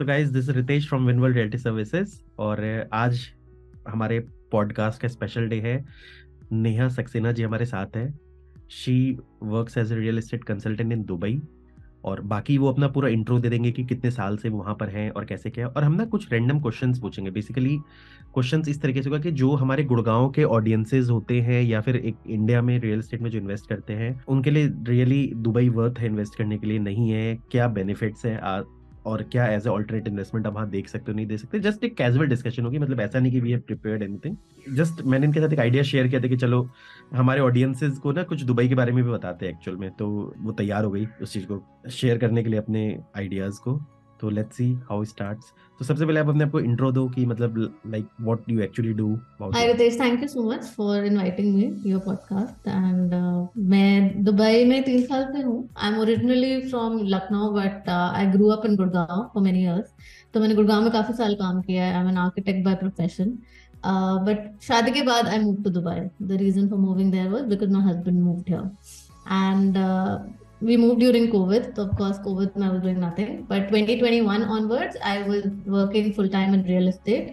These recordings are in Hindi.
तो guys, this is Ritesh from Winworld realty services. और आज हमारे पॉडकास्ट का स्पेशल डे है। नेहा सक्सेना जी हमारे साथ है। She works as a real estate consultant in Dubai. और बाकी वो अपना पूरा इंट्रो दे देंगे कि कितने साल से वो वहाँ पर हैं और कैसे क्या। और हम ना कुछ रैंडम क्वेश्चंस पूछेंगे। बेसिकली क्वेश्चंस इस तरीके से होगा कि जो हमारे गुड़गांव के ऑडियंसेस होते हैं या फिर एक इंडिया में रियल एस्टेट में जो इन्वेस्ट करते हैं उनके लिए रियली दुबई वर्थ है इन्वेस्ट करने के लिए, नहीं है, क्या बेनिफिट्स है और क्या एज ए ऑल्टरनेट इन्वेस्टमेंट आप वहाँ देख सकते हो नहीं दे सकते। जस्ट एक कैजुअल डिस्कशन होगी, मतलब ऐसा नहीं कि we have prepared anything. Just मैंने इनके साथ एक आइडिया शेयर किया था कि चलो हमारे ऑडियंसेस को ना कुछ दुबई के बारे में भी बताते हैं एक्चुअल में। तो वो तैयार हो गई उस चीज को शेयर करने के लिए अपने आइडियाज को। तो लेट्स सी हाउ स्टार्ट्स। तो सबसे पहले आप अपने आपको इंट्रो दो कि मतलब like what you actually do about Hi it. Ritesh, thank you so much for inviting me to your podcast. And मैं दुबई में 3 साल से हूँ. I'm originally from Lucknow, but I grew up in Gurgaon for many years. तो मैंने गुड़गांव में काफी साल काम किया है. I'm an architect by profession. But शादी के बाद I moved to Dubai. The reason for moving there was because my husband moved here. And we moved during COVID. So of course COVID में I was doing nothing. But 2021 onwards, I was working full time in real estate.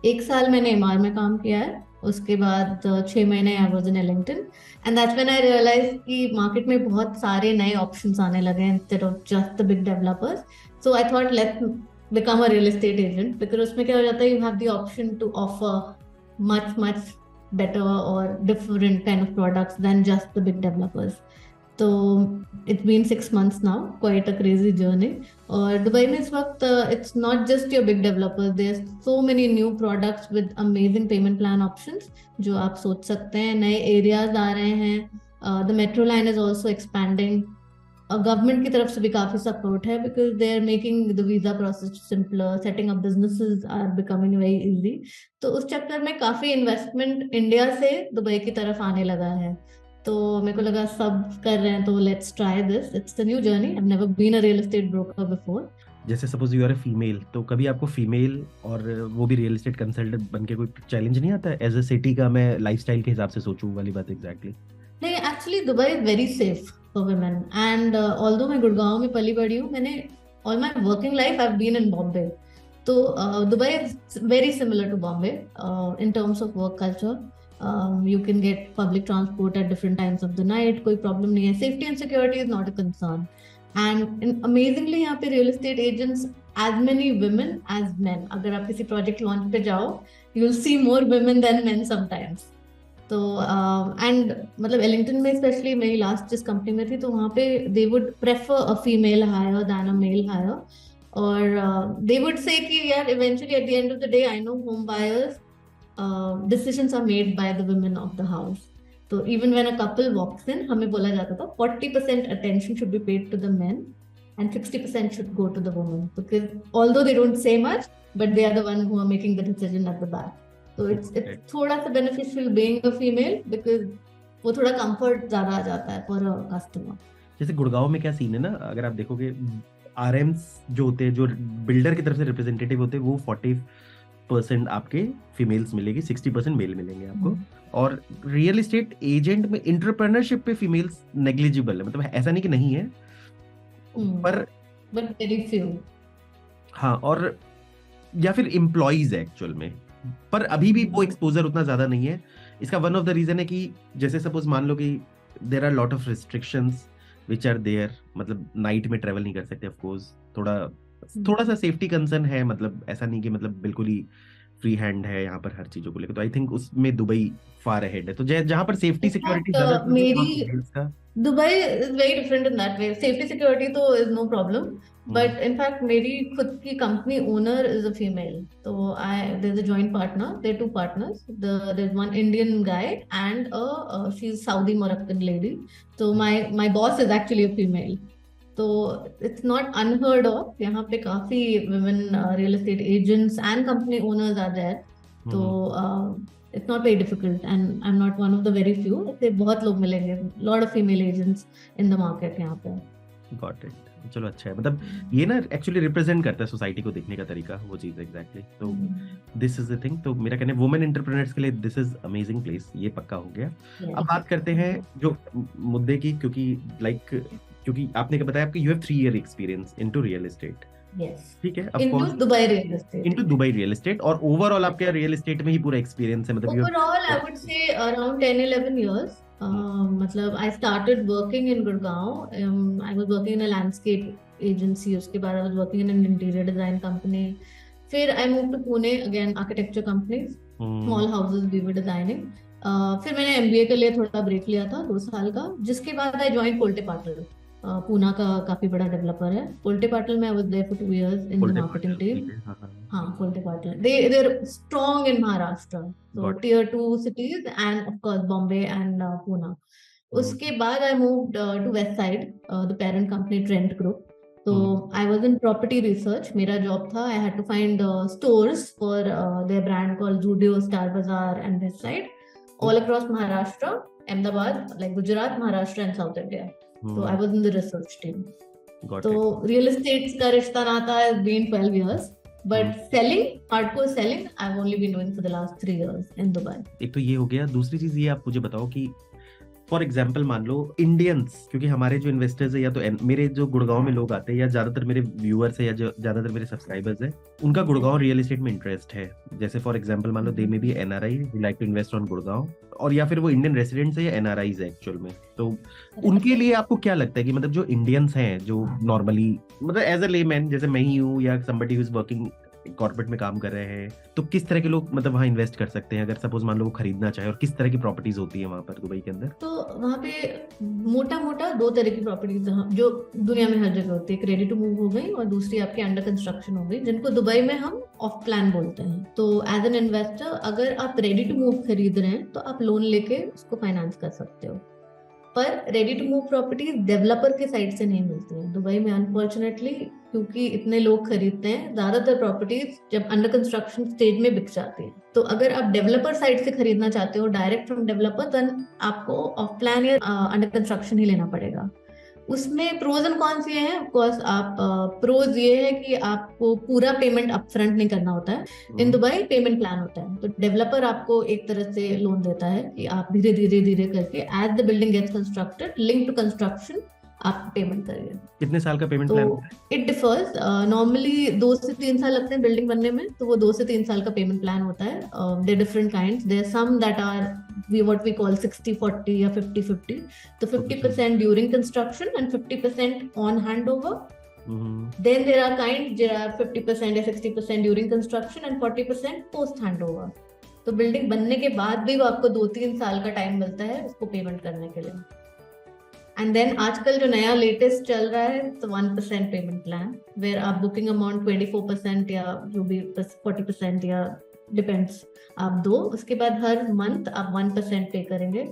1 साल मैंने एमआर में काम किया है. उसके बाद 6 महीने I was in Ellington. And that's when I realise कि मार्केट में बहुत सारे नए ऑप्शंस आने लगे हैं instead of just the big developers. So I thought let's become a real estate agent, because उसमें क्या हो जाता है, you have the option to offer much much better or different kind of products than just the big developers. तो it's been 6 months now, quite a crazy journey. और दुबई में इस वक्त it's not just your big developers, there's so many new products with amazing payment plan options जो आप सोच सकते हैं. नए एरियाज आ रहे हैं. The metro line is also expanding. Government की तरफ से भी काफी सपोर्ट है because they are making the visa process simpler, setting up businesses are becoming very easy. तो उस चक्कर में काफी इन्वेस्टमेंट इंडिया से दुबई की तरफ आने लगा है. तो मेरे को लगा सब कर रहे हैं तो let's try this. It's the new journey. I have never been a real estate broker before. जैसे suppose you are a female, तो कभी आपको फीमेल और वो भी रियल एस्टेट कंसल्टेंट बन के कोई चैलेंज नहीं आता है एज अ सिटी का? मैं लाइफस्टाइल के हिसाब से सोचूं वाली बात एग्जैक्टली। नहीं, actually Dubai is very safe for women. And although मैं गुड़गांव में पली बड़ी हूँ, मैंने all my working life I have been in Bombay. तो Dubai is very similar to Bombay in terms of work culture. You can get public transport at different times of the night. कोई प्रॉब्लम नहीं है. Safety and security is not a concern. And amazingly यहाँ पे real estate agents as many women as men. अगर आप किसी प्रोजेक्ट लॉन्च पे जाओ, you will see more women than men sometimes. तो एंड मतलब एलिंगटन में स्पेशली मेरी लास्ट जिस कंपनी में थी, तो वहाँ पे they would prefer a female hire than a male hire. और दे वुड से कि यार eventually at the end of the day I know home buyers decisions are made by the women of the house. तो even when a couple walks in, हमें बोला जाता था 40% attention should be paid to the men and 60% should go to the woman, because although they don't say much, but they are the one who are making the decision at the back. तो it's थोड़ा सा beneficial being a female because वो थोड़ा comfort ज्यादा आ जाता है for a customer. जैसे गुड़गांव में क्या सीन है ना, अगर आप देखोगे आरएम्स जो होते हैं, जो बिल्डर की तरफ से रिप्रेजेंटेटिव होते हैं, वो 40% आपके फीमेल्स मिलेगी, 60% मेल मिलेंगे आपको। और रियल एस्टेट एजेंट में इंटरप्रेन्योरशिप पे फीमेल्स नेग्लिजिबल है, मतलब ऐसा नहीं कि नहीं है पर But very few. हाँ, और या फिर एम्प्लॉइज है एक्चुअल में, पर अभी भी वो एक्सपोजर उतना ज्यादा नहीं है। इसका वन ऑफ द रीजन है कि जैसे सपोज मान लो कि there are lot of restrictions which are there, मतलब नाइट में ट्रेवल नहीं कर सकते ऑफ कोर्स। थोड़ा थोड़ा सा सेफ्टी कंसर्न है, मतलब ऐसा नहीं कि मतलब बिल्कुल ही फ्री हैंड है यहाँ पर हर चीजों को लेकर। तो आई थिंक उसमें दुबई फार अहेड है। तो जहाँ पर सेफ्टी In सिक्योरिटी fact, ज्यादा चाहिए वहाँ मेरी फीमेल्स का। Dubai is very different in that way. Safety security तो is no problem. But in fact मेरी खुद की company owner is a female. तो I there is a joint partner. There two partners. There is one Indian guy and she is Saudi Moroccan lady. तो my boss is actually a female. तो इट्स नॉट अनहर्ड ऑफ. यहाँ पे काफी women real estate agents and company owners are there. तो it's not very difficult, and I'm not one of the very few. ऐसे बहुत लोग मिलेंगे. lot of female agents in the market यहाँ पे. Got it. चलो अच्छा है, मतलब ये ना एक्चुअली रिप्रेजेंट करता है सोसाइटी को देखने का तरीका, वो चीज एग्जैक्टली। तो दिस इज द थिंग। तो मेरा कहना है वुमेन एंटरप्रेन्योर्स के लिए दिस इज अमेजिंग प्लेस, ये पक्का हो गया। अब बात करते हैं जो मुद्दे की, क्योंकि लाइक क्योंकि आपने क्या बताया आपकी you have 3 year experience into real estate, yes, ठीक है, of into course, Dubai real estate. Into Dubai real estate, और ओवरऑल आपका रियल एस्टेट में ही पूरा एक्सपीरियंस है, मतलब you Overall, I would say around 10-11 years. मतलब I started working in Gurgaon. I was working in a landscape agency. उसके बाद I was working in an interior design company. फिर I moved to Pune, again architecture companies, small houses we were designing. फिर मैंने MBA के लिए थोड़ा ब्रेक लिया था 2 साल का, जिसके बाद I joined Colte Patil. Poona का काफी बड़ा डेवलपर है कोल्टे पाटिल में। I was there for 2 years in the marketing team. हाँ, Kolte Patil, they're strong in Maharashtra, so tier 2 cities and of course Bombay and Pune. उसके बाद I moved to West Side, the parent company Trent Group. So I was in property research. मेरा job था, I had to find stores for their brand called Zudio, Star Bazaar and West Side all across Maharashtra, Ahmedabad, like Gujarat, Maharashtra and South India. So I was in the research team. So real estate का रिश्ता नाता has been 12 years, but selling, hardcore selling, I've only been doing for the last 3 years in Dubai. एक तो ये हो गया, दूसरी चीज ये आप मुझे बताओ कि फॉर एग्जाम्पल मान लो इंडियंस, क्योंकि हमारे जो इन्वेस्टर्स है या तो मेरे जो गुड़गांव में लोग आते हैं या ज्यादातर मेरे व्यूअर्स है या जो ज्यादातर मेरे सब्सक्राइबर्स है, उनका गुड़गांव रियल एस्टेट में इंटरेस्ट है। जैसे फॉर एग्जाम्पल मान लो दे में भी NRI like to invest on Gurgaon, और या फिर वो इंडियन रेसिडेंट्स है या एनआरआईज है एक्चुअल में, तो उनके लिए आपको क्या लगता है कि मतलब जो इंडियंस हैं जो नॉर्मली मतलब एज अ लेमैन जैसे मैं ही हूँ या somebody who is working corporate में काम कर रहे हैं, तो किस तरह के लोग मतलब वहाँ इन्वेस्ट कर सकते हैं अगर सपोज मान लो वो खरीदना चाहे, और किस तरह की प्रॉपर्टीज होती है वहाँ पर दुबई के अंदर? तो वहाँ पे मोटा मोटा 2 तरह की प्रॉपर्टीज जो दुनिया में हर जगह होती है, रेडी टू मूव हो गई और दूसरी आपकी अंडर कंस्ट्रक्शन हो गई, जिनको दुबई में हम ऑफ प्लान बोलते हैं। तो एज एन इन्वेस्टर अगर आप रेडी टू मूव खरीद रहे हैं तो आप लोन लेके उसको फाइनेंस कर सकते हो, पर ready to move properties developer के साइड से नहीं मिलती है दुबई में अनफॉर्चुनेटली, क्योंकि इतने लोग खरीदते हैं। ज्यादातर प्रॉपर्टीज जब अंडर कंस्ट्रक्शन स्टेज में बिक जाती है। तो अगर आप डेवलपर साइड से खरीदना चाहते हो डायरेक्ट फ्रॉम डेवलपर, देन आपको ऑफ प्लान या अंडर कंस्ट्रक्शन ही लेना पड़ेगा। उसमें प्रोज एंड कॉन्स ये हैं, ऑफ कोर्स आप प्रोज ये है कि आपको पूरा पेमेंट अपफ्रंट नहीं करना होता है। इन दुबई पेमेंट प्लान होता है, तो डेवलपर आपको एक तरह से लोन देता है कि आप धीरे धीरे धीरे करके as the building gets constructed link to construction आप पेमेंट करिए। कितने साल का पेमेंट तो प्लान? इट डिफर्स, नॉर्मली 2 से 3 साल लगते हैं बिल्डिंग बनने में, तो वो 2 से 3 साल का पेमेंट प्लान होता है। There different kinds, there some that are what we call 60-40 या 50-50, तो 50% during construction and 50% on handover. Then there are kinds there are 50% या 60% during construction and 40% post handover. तो बिल्डिंग बनने के बाद भी वो आपको 2-3 साल का टाइम मिलता है उसको पेमेंट करने के लिए। एंड देन आजकल जो नया लेटेस्ट चल रहा है तो 1% पेमेंट प्लान, वेयर आप बुकिंग अमाउंट 24% या जो भी 40% या डिपेंड्स आप दो, उसके बाद हर मंथ आप 1% पे करेंगे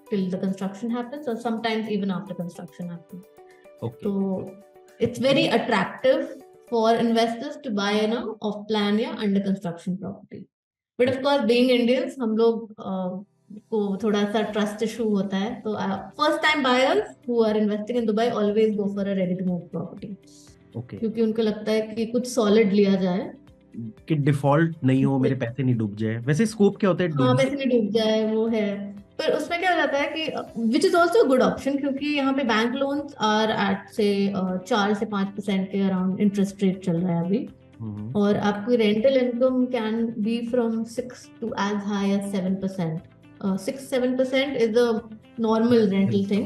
till the construction happens or sometimes even after construction happens. Okay. So it's very attractive for investors to buy now off plan या under construction property. But of course being Indians हम लोग को थोड़ा सा ट्रस्ट इशू होता है, तो first time buyers who are investing in Dubai always go for a ready to move property. Okay. क्योंकि उनको लगता है कि कुछ सॉलिड लिया जाए कि डिफॉल्ट नहीं हो, मेरे पैसे नहीं डूब जाए। वैसे स्कोप क्या होता है? हाँ, पैसे नहीं डूब जाए वो है, पर उसमें क्या हो जाता है कि which is also good option, क्योंकि यहाँ पे बैंक लोन्स आर एट से 4 से 5% के अराउंड इंटरेस्ट रेट चल रहा है अभी, और आपकी rental income can be from 6 to as high as 7%. 6-7% is the normal rental thing.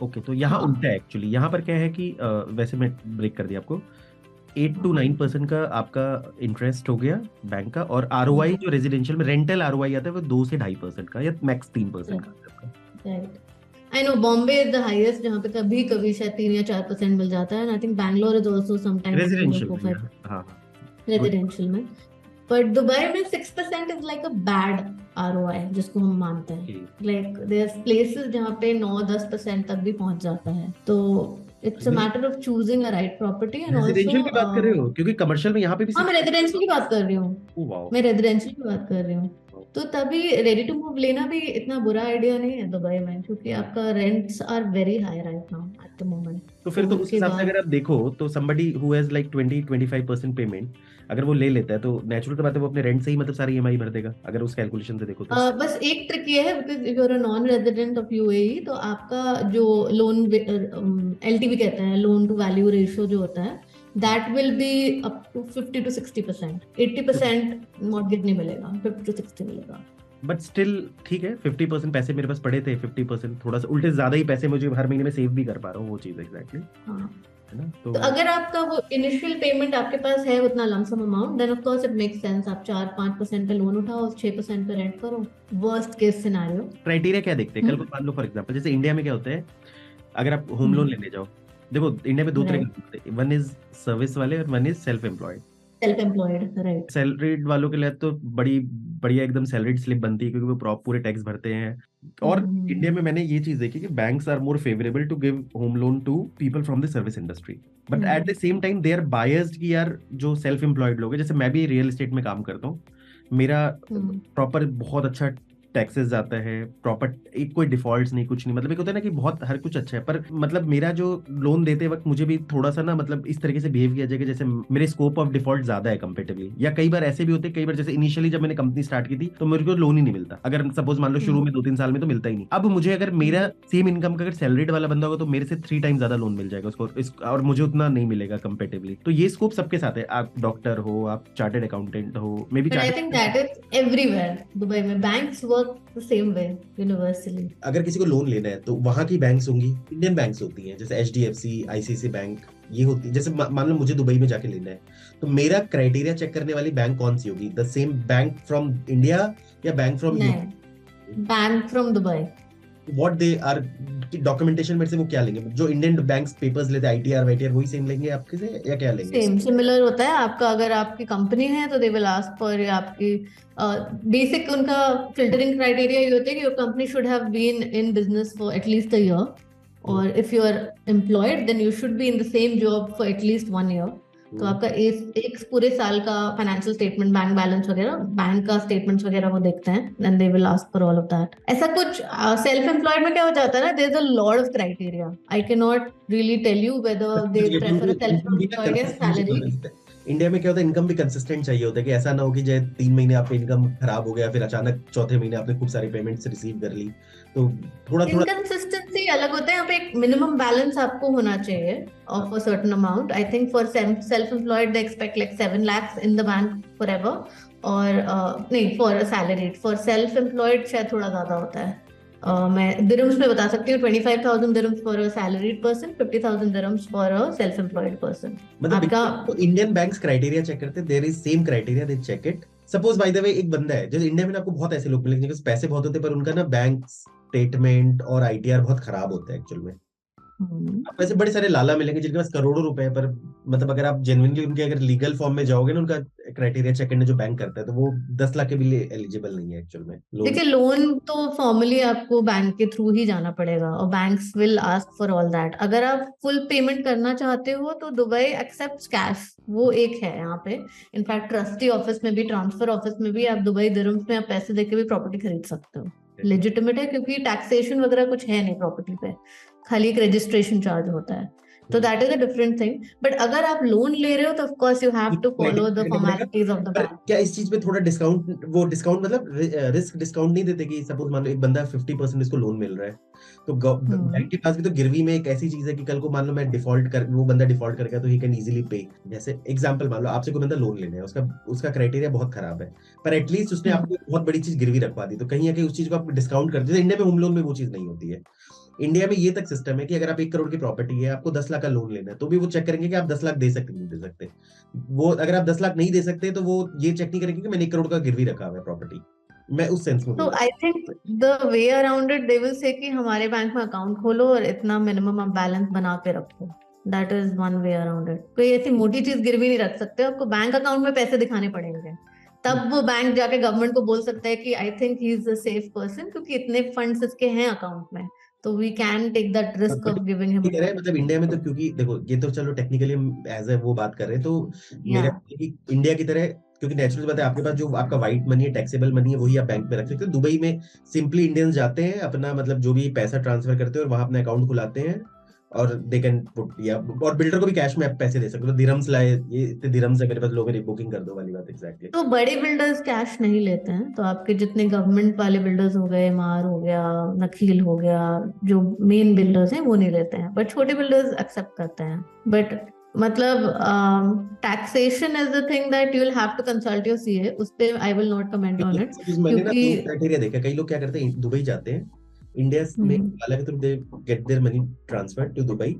Okay, तो यहाँ उल्टा है एक्चुअली। यहाँ पर क्या है कि वैसे मैं ब्रेक कर दिया आपको, 8 to 9% का आपका इंटरेस्ट हो गया बैंक का, और आरओआई जो रेजिडेंशियल में रेंटल आरओआई आता है वो 2 से 2.5% का या मैक्स 3% का। Right, I know Bombay is the highest, जहाँ पे कभी कभी शायद 3 या 4% मिल जाता है। I think Bangalore is also sometimes residential में, बट दुबई में 6% is like a bad ROI जिसको हम मानते हैं। लाइक देयर आर प्लेसेस जहाँ पे 9-10% तक भी पहुंच जाता है, तो it's a matter of choosing a right property. And also residential की बात कर रहे हो, क्योंकि कमर्शियल में यहाँ पे भी हाँ, मैं रेजिडेंशियल की बात कर रही हूँ। मैं रेजिडेंशियल की बात कर रही हूँ, तो तभी रेडी टू मूव लेना भी इतना बुरा आइडिया नहीं है दुबई में, क्योंकि आपका rents are very high right now at the moment. तो फिर तो उस हिसाब से अगर आप देखो तो somebody who has like 20-25% payment अगर वो ले लेता है तो नेचुरल बात है वो अपने रेंट से ही मतलब सारी ईएमआई भर देगा, अगर उस कैलकुलेशन से देखो तो। बस एक ट्रिक ये है, because if you are a non resident of UAE, तो आपका जो लोन एलटीवी कहते हैं, लोन टू वैल्यू रेशियो जो होता है, that will be up to 50 to 60%. 80% mortgage नहीं मिलेगा, 50 to 60 मिलेगा. बट स्टिल ठीक है, 50% पैसे मेरे पास पड़े थे, 50% थोड़ा सा उल्टे ज्यादा ही पैसे मुझे हर महीने में सेव भी कर पा रहा हूँ, वो चीज एग्जैक्टली हाँ. है ना. तो अगर आपका वो इनिशियल पेमेंट आपके पास है उतना lump sum amount, then of course it makes sense आप 4-5% पे लोन उठाओ, 6% पे रेंट करो. Worst case scenario. क्राइटेरिया क्या देखते हैं, कल को मान लो फॉर एग्जांपल जैसे इंडिया में क्या होता है, अगर आप होम लोन लेने जाओ, देखो इंडिया में दो तरह के राइट. लोग होते हैं, वन इज सर्विस वाले और one is self employed. Self employed. Right. Salaried वालों के लिए तो बड़ी बढ़िया एकदम सैलरीड स्लिप बनती है, क्योंकि वो पूरे टैक्स भरते हैं. और इंडिया में मैंने ये चीज देखी कि banks are more favourable to give home loan to people from the service industry, but at the same time they are biased कि यार जो सेल्फ एम्प्लॉयड लोग हैं, जैसे मैं भी रियल एस्टेट में काम करता हूँ, मेरा प्रॉपर बहुत अच्छा टैक्सेस जाता है प्रॉपर, एक कोई डिफॉल्ट्स नहीं, कुछ नहीं, मतलब एक होता है ना कि बहुत हर कुछ अच्छा है, पर मतलब मेरा जो लोन देते वक्त मुझे भी थोड़ा सा ना मतलब इस तरीके से बिहेव किया जाए कि जैसे मेरे स्कोप ऑफ डिफॉल्ट ज्यादा है कंपेरेटिवली, या कई बार ऐसे भी होते हैं, कई बार जैसे इनिशियली जब मैंने कंपनी स्टार्ट की थी तो मेरे को लोन ही नहीं मिलता, अगर सपोज मान लो शुरू में 2-3 साल में तो मिलता ही नहीं. अब मुझे अगर मेरा सेम इनकम का अगर सैलरीड वाला बंदा होगा तो मेरे से 3 टाइम ज्यादा लोन मिल जाएगा उसको, और मुझे उतना नहीं मिलेगा कंपेरेटिवली. तो ये स्कोप सबके साथ है, आप डॉक्टर हो, आप चार्टेड अकाउंटेंट हो, may be. But I think that is everywhere. Dubai में banks work the same way universally. अगर किसी को लोन लेना है तो वहां की बैंक्स होंगी, इंडियन बैंक्स होती हैं, जैसे HDFC, ICICI बैंक, ये होती है. जैसे मान लो मुझे दुबई में जाके लेना है, तो मेरा क्राइटेरिया चेक करने वाली बैंक कौन सी होगी, the same bank from India या बैंक फ्रॉम नहीं, bank from Dubai. What they are documentation में से वो क्या लेंगे, जो इंडियन बैंक्स पेपर्स लेते हैं ITR वाईटीआर वही सेम लेंगे आपके से या क्या लेंगे? सेम सिमिलर होता है आपका. अगर आपकी कंपनी है तो दे विल आस्क फॉर आपकी बेसिक उनका फिल्टरिंग क्राइटेरिया ये होता है कि your company should have been in business for at least a year, और if you are employed then you should be in the same job for at least 1 year. तो आपका एक पूरे साल का फाइनेंशियल स्टेटमेंट, बैंक बैलेंस वगैरह, बैंक का स्टेटमेंट्स वगैरह वो देखते हैं, and they will ask for all of that. ऐसा कुछ सेल्फ एम्प्लॉयड में क्या हो जाता है ना, there is a lot of criteria. I can not really tell you whether they prefer a self employed या सैलरी. इंडिया में क्या होता है, इनकम भी कंसिस्टेंट चाहिए होता है, कि ऐसा ना हो कि जैसे 3 महीने आपका इनकम खराब हो गया, फिर अचानक चौथे महीने आपने खूब सारी पेमेंट्स रिसीव कर ली, तो थोड़ा इनकंसिस्टेंसी अलग होता है. यहाँ पे एक मिनिमम बैलेंस आपको होना चाहिए of a certain amount. I think for self employed they expect like 7 lakhs in the bank forever, और नहीं for salaried. For self employed शायद थोड़ा ज्यादा होता है. मैं दिरम्स में बता सकती हूँ, 25,000 dirhams for a salaried person, 50,000 dirhams for a self employed person. मतलब इंडियन बैंक्स क्राइटेरिया चेक करते हैं, there is same criteria, they check it. Suppose by the way एक बंदा है, जैसे इंडिया में आपको बहुत ऐसे लोग मिलेंगे जिनके पास पैसे बहुत होते हैं, पर उनका ना बैंक स्टेटमेंट और ITR बहुत खराब होता है एक्चुअल में. आपको ऐसे बड़े सारे लाला मिलेंगे जिनके पास करोड़ों रुपए है, पर मतलब अगर आप जेन्युइनली उनके अगर लीगल फॉर्म में जाओगे ना, उनका क्राइटेरिया चेक करने जो बैंक करता है, तो वो 10 लाख के भी लिए एलिजिबल नहीं है एक्चुअल में. देखिए लोन तो फॉर्मली आपको बैंक के थ्रू ही जाना पड़ेगा, और banks will ask for all that. अगर आप फुल पेमेंट करना चाहते हो तो दुबई एक्सेप्ट्स कैश, वो एक है यहाँ पे. इनफैक्ट ट्रस्टी ऑफिस में भी, ट्रांसफर ऑफिस में भी आप दुबई दिरम्स में आप पैसे देके भी प्रॉपर्टी खरीद सकते हो. लेजिटिमेट है, क्योंकि टैक्सेशन वगैरह कुछ है नहीं प्रॉपर्टी पे, खाली एक रजिस्ट्रेशन चार्ज होता है. तो that is a different thing. But अगर आप लोन ले रहे हो तो of course you have to follow the formalities of the bank. क्या इस चीज पे थोड़ा डिस्काउंट, वो डिस्काउंट मतलब रिस्क डिस्काउंट नहीं देते कि सपोज मान लो एक बंदा 50% इसको लोन मिल रहा है, तो बैंक के पास भी तो गिरवी में एक ऐसी चीज है कि कल को मान लो मैं डिफॉल्ट कर, वो बंदा डिफॉल्ट कर गया तो ही कैन इजीली पे. जैसे एग्जांपल मान लो आपसे कोई बंदा लोन लेना है, उसका क्राइटेरिया बहुत खराब है, पर एटलीस्ट उसने आपको बहुत बड़ी चीज गिरवी रखवा दी, तो कहीं ना कहीं उस चीज को आप डिस्काउंट कर देते. इंडिया में होम लोन में वो चीज नहीं होती है. इंडिया में ये तक सिस्टम है कि अगर आप 1 करोड़ की प्रॉपर्टी है, आपको 10 लाख का लोन लेना है, तो भी वो चेक करेंगे कि आप 10 लाख दे सकते नहीं दे सकते. वो अगर आप 10 लाख नहीं दे सकते तो वो ये चेक नहीं करेंगे कि मैंने 1 करोड़ का गिरवी रखा हुआ है प्रॉपर्टी. मैं उस सेंस में. तो I think the way around it, they will say कि हमारे बैंक में अकाउंट खोलो और इतना मिनिमम आप बैलेंस बना के रखो. That is one way around it. कोई ऐसी मोटी चीज गिरवी नहीं रख सकते, आपको बैंक अकाउंट में पैसे दिखाने पड़ेंगे, तब वो बैंक जाके गवर्नमेंट को बोल सकता है कि I think he is a safe person, क्योंकि इतने फंड्स इसके हैं अकाउंट में, तो we can take that risk of giving him. मतलब इंडिया में तो क्योंकि देखो ये तो चलो टेक्निकली एज ए वो बात कर रहे हैं, तो मेरा इंडिया की तरह, क्योंकि नेचुरल बात है, आपके पास जो आपका व्हाइट मनी है, टैक्सेबल मनी है, वही आप बैंक में रख सकते हो. दुबई में सिंपली इंडियंस जाते हैं, अपना मतलब जो भी पैसा ट्रांसफर करते हैं और वहां अपना अकाउंट खुलाते हैं, और दे कैन पुट, या और बिल्डर को भी कैश में आप पैसे दे सकते हो. दिरहम्स लाए, ये इतने दिरहम्स है मेरे पास, लो मेरी बुकिंग कर दो वाली बात. एग्जैक्टली. तो बड़े बिल्डर्स कैश नहीं लेते हैं, तो आपके जितने गवर्नमेंट वाले बिल्डर्स हो गए, मार हो गया, नखील हो गया, जो मेन बिल्डर्स हैं वो नहीं लेते हैं, बट छोटे बिल्डर्स एक्सेप्ट करते हैं. बट मतलब taxation is the thing that you will have to consult your CA, उस पे I will not comment on it, मैंने ना क्योंकि 2 क्राइटेरिया देखा, कई लोग क्या करते हैं दुबई जाते हैं, इंडिया में वाला के through they get their money transfer to Dubai,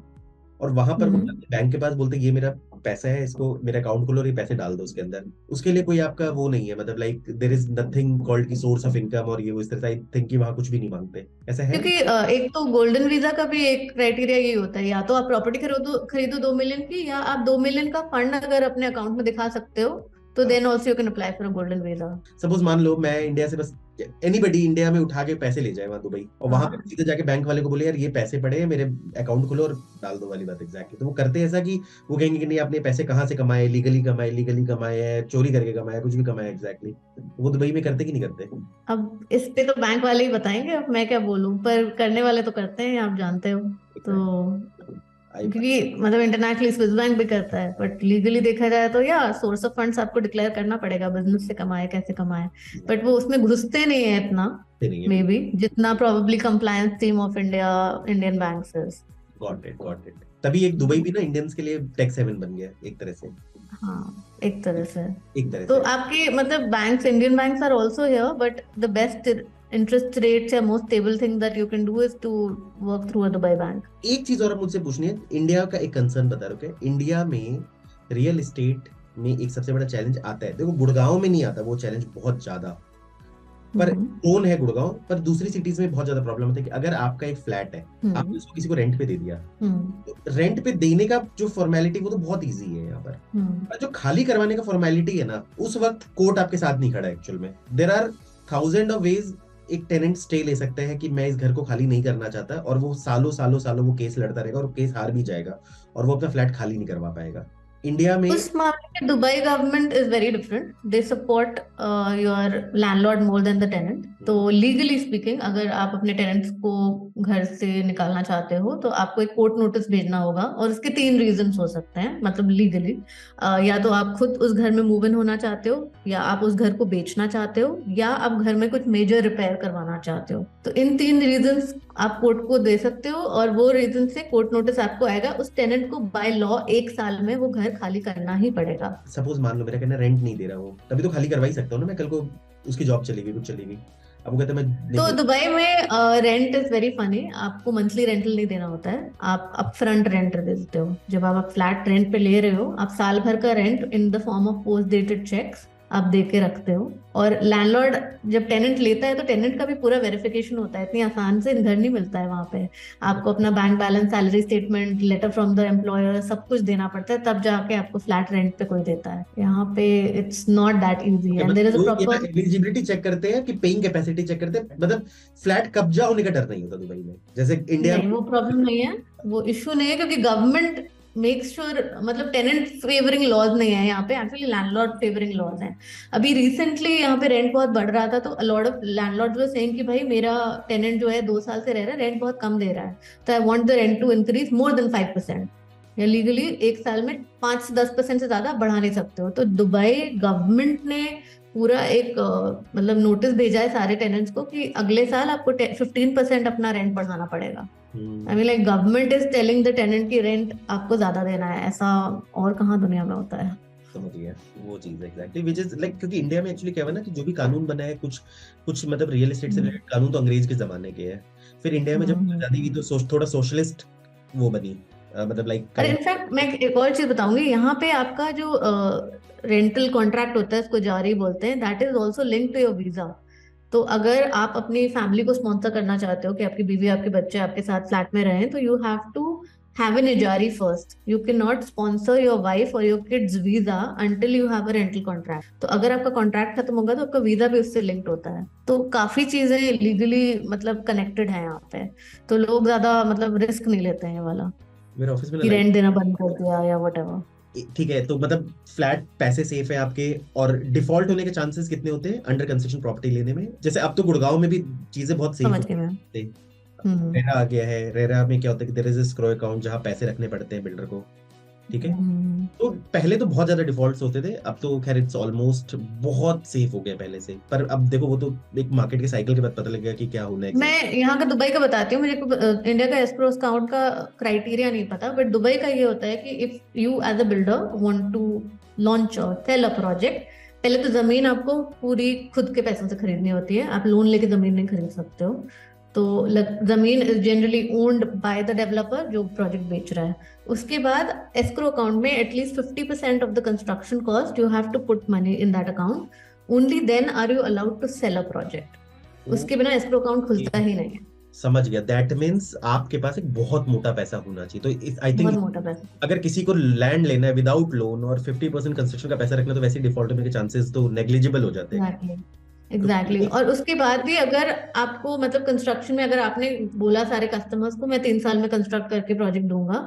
और वहां पर वो बैंक के पास बोलते हैं ये मेरा पैसा है, इसको मेरा अकाउंट खोलो और ये पैसे डाल दो उसके अंदर, उसके लिए कोई आपका वो नहीं है, मतलब like there is nothing called की सोर्स ऑफ इनकम और ये वो इस तरह से, आई थिंक कि वहां कुछ भी नहीं मांगते, ऐसा है? क्योंकि एक तो गोल्डन वीजा का भी एक क्राइटेरिया यही होता है, या तो आप प्रॉपर्टी खरीदो 2 मिलियन की, या आप 2 मिलियन का फंड अगर अपने अकाउंट में दिखा सकते हो तो then also you can apply for a golden visa. Suppose मान लो मैं इंडिया से बस, एनीबडी इंडिया में उठा के पैसे ले जाए वहां दुबई, और वहां पे सीधे जाके बैंक वाले को बोले यार ये पैसे पड़े हैं मेरे अकाउंट खोलो और डाल दो वाली बात, एग्जैक्टली तो वो करते हैं ऐसा कि वो कहेंगे कि नहीं आपने पैसे कहाँ से कमाए, लीगली कमाए है, चोरी करके कमाए, कुछ भी कमाए, एग्जैक्टली वो दुबई में करते कि नहीं करते? अब इस पे तो बैंक वाले ही बताएंगे, अब मैं क्या बोलूं, पर करने वाले तो करते हैं, आप जानते हो। तो क्योंकि मतलब इंटरनेशनली स्विस बैंक भी करता है, बट लीगली देखा जाए तो या सोर्स ऑफ फंड्स आपको डिक्लेयर करना पड़ेगा, बिजनेस से कमाए कैसे कमाए, बट वो उसमें घुसते नहीं है इतना मे बी जितना probably compliance team of Indian banks is. Got it. तभी एक दुबई भी ना इंडियंस के लिए टैक्स हेवन बन गया एक तरह से। हाँ, एक तरह से तो आपके मतलब banks, Indian banks are also here, but the best interest rates या most stable thing that you can do is to work through a Dubai bank. एक चीज और आप मुझसे पूछनी है, इंडिया का एक कंसर्न बता रहे हो, इंडिया में रियल एस्टेट में एक सबसे बड़ा चैलेंज आता है, देखो गुड़गांव में नहीं आता वो चैलेंज बहुत ज्यादा, पर कौन है गुड़गांव, पर दूसरी सिटीज में बहुत ज्यादा प्रॉब्लम होता है कि अगर आपका एक फ्लैट है, आपने उसको किसी को रेंट पे दे दिया, तो रेंट पे देने का जो फॉर्मेलिटी वो तो बहुत इजी है यहाँ पर, जो खाली करवाने का फॉर्मेलिटी है ना, उस वक्त कोर्ट आपके साथ नहीं खड़ा एक्चुअल में। There are thousand of ways एक टेनेंट स्टे ले सकते हैं कि मैं इस घर को खाली नहीं करना चाहता, और वो सालों वो केस लड़ता रहेगा और केस हार भी जाएगा और वो अपना फ्लैट खाली नहीं करवा पाएगा। इंडिया में उस मामले में Dubai government is very different, they support your landlord more than the tenant. तो लीगली स्पीकिंग अगर आप अपने टेनेंट्स को घर से निकालना चाहते हो तो आपको एक कोर्ट नोटिस भेजना होगा, और इसके 3 रीजंस हो सकते हैं मतलब लीगली, या तो आप खुद उस घर में मूव इन होना चाहते हो, या आप उस घर को बेचना चाहते हो, या आप घर में कुछ मेजर रिपेयर करवाना चाहते हो। तो इन 3 रीजंस आप कोर्ट को दे सकते हो, और वो रीजन से कोर्ट नोटिस आपको आएगा, उस टेनेंट को बाय लॉ 1 साल में वो घर खाली करना ही पड़ेगा। सपोज मान लो मेरा कहना रेंट नहीं दे रहा हूँ, तभी तो खाली करवा ही सकता हूँ ना मैं, कल को उसकी जॉब चली गई, कुछ चली गई, अब वो कहते मैं तो दुबई में रेंट इज वेरी फनी, आपको मंथली रेंटल नहीं देना होता है, आप अपफ्रंट रेंट देते हो। जब आप फ्लैट रेंट पे ले रहे हो, आप साल भर का rent in the form of post dated cheques आप दे के रखते हो, और लैंडलॉर्ड जब टेनेंट लेता है तो टेनेंट का भी पूरा वेरिफिकेशन होता है, इतनी आसान से घर नहीं मिलता है वहां पे, आपको अपना bank balance, salary statement, letter from the employer, सब कुछ देना पड़ता है, तब जाके आपको फ्लैट रेंट पे कोई देता है। यहाँ पे it's not that easy, and there is a proper eligibility check करते हैं कि पेइंग कैपेसिटी चेक करते हैं, मतलब फ्लैट कब्जा होने का डर नहीं होता दुबई में जैसे इंडिया में। वो प्रॉब्लम नहीं है, वो इशू नहीं है, क्योंकि गवर्नमेंट मेक श्योर मतलब टेनेंट फेवरिंग लॉज नहीं है यहाँ पे, एक्चुअली लैंडलॉर्ड फेवरिंग लॉज हैं। अभी रिसेंटली यहाँ पे रेंट बहुत बढ़ रहा था, तो lot of landlords were saying कि भाई मेरा टेनेंट जो है 2 साल से रह रहा है, रेंट बहुत कम दे रहा है, तो I want the rent to increase more than 5%, या लीगली 1 साल में 5 से 10% से ज्यादा बढ़ा नहीं सकते हो। तो दुबई गवर्नमेंट ने पूरा एक मतलब नोटिस भेजा है सारे टेनेंट्स को कि अगले साल आपको 15% अपना रेंट बढ़ाना पड़ेगा। I mean like government is telling the tenant की रेंट आपको ज्यादा देना है, ऐसा और कहाँ दुनिया में होता है। समझ गया वो चीज एग्जैक्टली, व्हिच इज लाइक, क्योंकि इंडिया में एक्चुअली क्या हुआ ना कि जो भी कानून बना है, कुछ मतलब रियल एस्टेट से रिलेटेड कानून तो अंग्रेज के जमाने के हैं, फिर इंडिया में जब आजादी हुई तो थोड़ा सोशलिस्ट वो बनी, मतलब लाइक। अरे इनफैक्ट मैं एक और चीज बताऊंगी, यहाँ पे आपका जो रेंटल कॉन्ट्रैक्ट होता है, उसको जारी बोलते हैं, that is also link to your visa. तो अगर आप अपनी फैमिली को स्पॉन्सर करना चाहते हो कि आपकी बीवी, आपके बच्चे आपके साथ फ्लैट में रहें, तो you have to have an ejari first. You cannot sponsor your wife or your kids visa until you have a rental contract. तो अगर आपका कॉन्ट्रैक्ट खत्म होगा तो आपका वीजा भी उससे लिंक्ड होता है। तो काफी चीजें लीगली मतलब कनेक्टेड है यहाँ पे, तो लोग ज्यादा मतलब रिस्क नहीं लेते हैं ये वाला, मेरे ऑफिस में रेंट देना बंद कर दिया या व्हाटएवर। ठीक है, तो मतलब फ्लैट पैसे सेफ है आपके, और डिफॉल्ट होने के चांसेस कितने होते हैं अंडर कंस्ट्रक्शन प्रॉपर्टी लेने में? जैसे अब तो गुड़गांव में भी चीजें बहुत सेफ होती हैं, रेरा आ गया है, रेरा में क्या होता है कि there is a escrow account जहां पैसे रखने पड़ते हैं बिल्डर को, ठीक है। तो पहले तो बहुत ज्यादा डिफॉल्ट्स होते थे, अब तो खैर इट्स ऑलमोस्ट बहुत सेफ हो गया पहले से, पर अब देखो वो तो एक मार्केट के साइकिल के बाद पता लग गया कि क्या होना है। मैं यहाँ का दुबई का बताती हूँ, मुझे इंडिया का एस्क्रो अकाउंट का क्राइटेरिया नहीं पता, बट दुबई का ये होता है कि if you as a builder want to launch और सेल अ प्रोजेक्ट, पहले तो जमीन आपको पूरी खुद के पैसों से खरीदनी होती है, आप लोन लेके जमीन नहीं खरीद सकते हो। तो जमीन is generally owned by the developer जो प्रोजेक्ट बेच रहा है। उसके बाद एस्क्रो अकाउंट में at least 50% of the construction cost you have to put money in that account, only then are you allowed to sell a project. उसके बिना एस्क्रो अकाउंट खुलता ही नहीं है। समझ गया, दैट मीन्स आपके पास एक बहुत मोटा पैसा होना चाहिए। तो आई बहुत थिंक मोटा पैसा। अगर किसी को लैंड लेना है विदाउट लोन और 50% कंस्ट्रक्शन का पैसा रखना, तो वैसे डिफॉल्ट होने के चांसेस तो नेग्लिजिबल हो जाते हैं। एग्जैक्टली। और उसके बाद भी अगर आपको मतलब कंस्ट्रक्शन में अगर आपने बोला सारे कस्टमर्स को मैं 3 साल में कंस्ट्रक्ट करके प्रोजेक्ट दूंगा,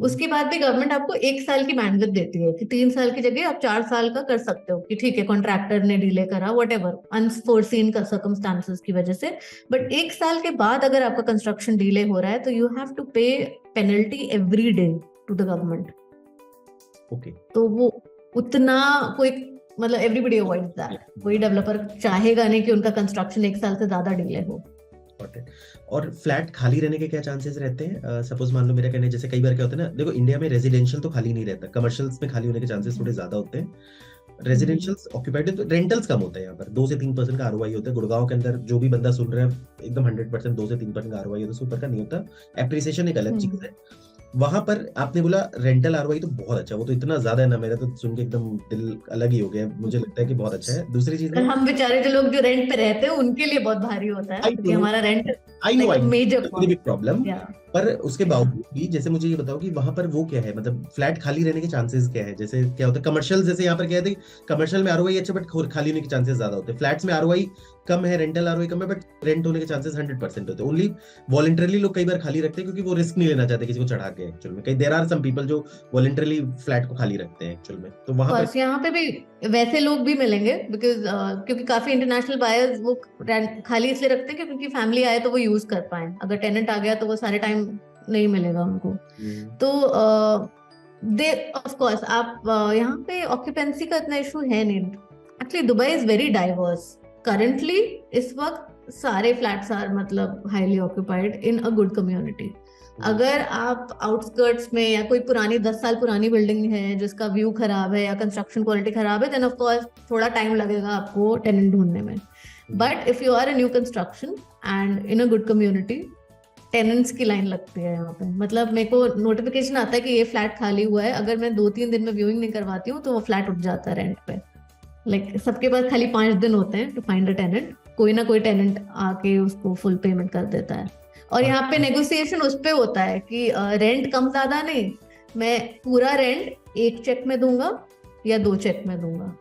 उसके बाद भी गवर्नमेंट आपको 1 साल की बैंडविड्थ देती है कि 3 साल की जगह आप 4 साल का कर सकते हो, कि ठीक है कॉन्ट्रैक्टर ने डिले करा वट एवर अनफोर्सीन का सर्कमस्टांसेस की वजह से, बट 1 साल के बाद अगर आपका कंस्ट्रक्शन डिले हो रहा है तो you have to pay penalty every day to the government. Okay, तो वो उतना कोई मतलब एवरीबडी अवॉइड्स दैट, कोई डेवलपर चाहेगा नहीं कि उनका कंस्ट्रक्शन 1 साल से ज्यादा डिले हो। और फ्लैट खाली रहने के क्या चांसेस रहते हैं? सपोज मान लो मेरा कहना है, जैसे कई बार क्या होता है ना, देखो इंडिया में रेजिडेंशियल तो खाली नहीं रहता, कमर्शियल्स में खाली होने के चांसेस थोड़े ज्यादा होते हैं। रेजिडेंशियल्स ऑक्यूपाइड है तो रेंटल्स कम होता है, यहाँ पर 2 से 3% का आरओआई होता है। गुड़गांव के अंदर जो भी बंदा सुन रहा है एकदम 100% 2 से 3% का आरओआई होता है, ऊपर का नहीं होता। एप्रिसिएशन एक अलग चीज है। वहां पर आपने बोला रेंटल आरओआई तो बहुत अच्छा, वो तो इतना ज्यादा है ना, मेरा तो सुन के एकदम दिल अलग ही हो गया, मुझे लगता है कि बहुत अच्छा है। दूसरी चीज हम बेचारे जो लोग जो रेंट पे रहते हैं उनके लिए बहुत भारी होता है कि हमारा रेंट मेजर प्रॉब्लम, पर उसके बावजूद भी जैसे मुझे ये बताओ कि वहां पर वो क्या है, मतलब फ्लैट खाली रहने के चांसेस क्या है? जैसे क्या होता है कमर्शियल, जैसे यहाँ पर क्या है कमर्शियल में आरओआई अच्छा बट खाली होने के चांसेस ज्यादा होते हैं, फ्लैट्स में आरओआई कम है, रेंटल आरओआई कम है, बट रेंट होने के चांसेस 100% होते हैं। ओनली वॉलंटरली लोग कई बार खाली रखते हैं क्योंकि वो रिस्क नहीं लेना चाहते किसी को चढ़ा के। एक्चुअल में कई देयर आर सम पीपल जो वॉलंटरली फ्लैट को खाली रखते हैं एक्चुअल में। तो वहां पर यहाँ पे भी वैसे लोग भी मिलेंगे बिकॉज क्योंकि काफी इंटरनेशनल बायर्स वो खाली इसलिए रखते हैं क्योंकि फैमिली आए तो वो यूज कर पाए, अगर टेनेंट आ गया तो वो सारे टाइम नहीं मिलेगा उनको। तो दे ऑफ कोर्स आप यहाँ पे ऑक्यूपेंसी का इतना इशू है नहीं। Actually Dubai is very diverse currently. इस वक्त सारे फ्लैट्स आर मतलब highly occupied in a good community. अगर आप आउटस्कर्ट्स में या कोई पुरानी 10 साल पुरानी बिल्डिंग है जिसका व्यू खराब है या कंस्ट्रक्शन क्वालिटी खराब है, देन ऑफ कोर्स थोड़ा टाइम लगेगा आपको टेनेंट ढूंढने में। But if you are a new construction and in a good community, tenants की लाइन लगती है यहाँ पे। मतलब मेरे को नोटिफिकेशन आता है कि ये फ्लैट खाली हुआ है, अगर मैं 2-3 दिन में व्यूइंग नहीं करवाती हूँ तो वो फ्लैट उठ जाता है रेंट पे। लाइक सबके पास खाली 5 दिन होते हैं टू फाइंड अ टेनेंट, कोई ना कोई टेनेंट आके उसको फुल पेमेंट कर देता है। और यहाँ पे नेगोशिएशन उस पे होता है कि रेंट कम ज्यादा नहीं, मैं पूरा रेंट 1 चेक में दूंगा या 2 चेक में दूंगा।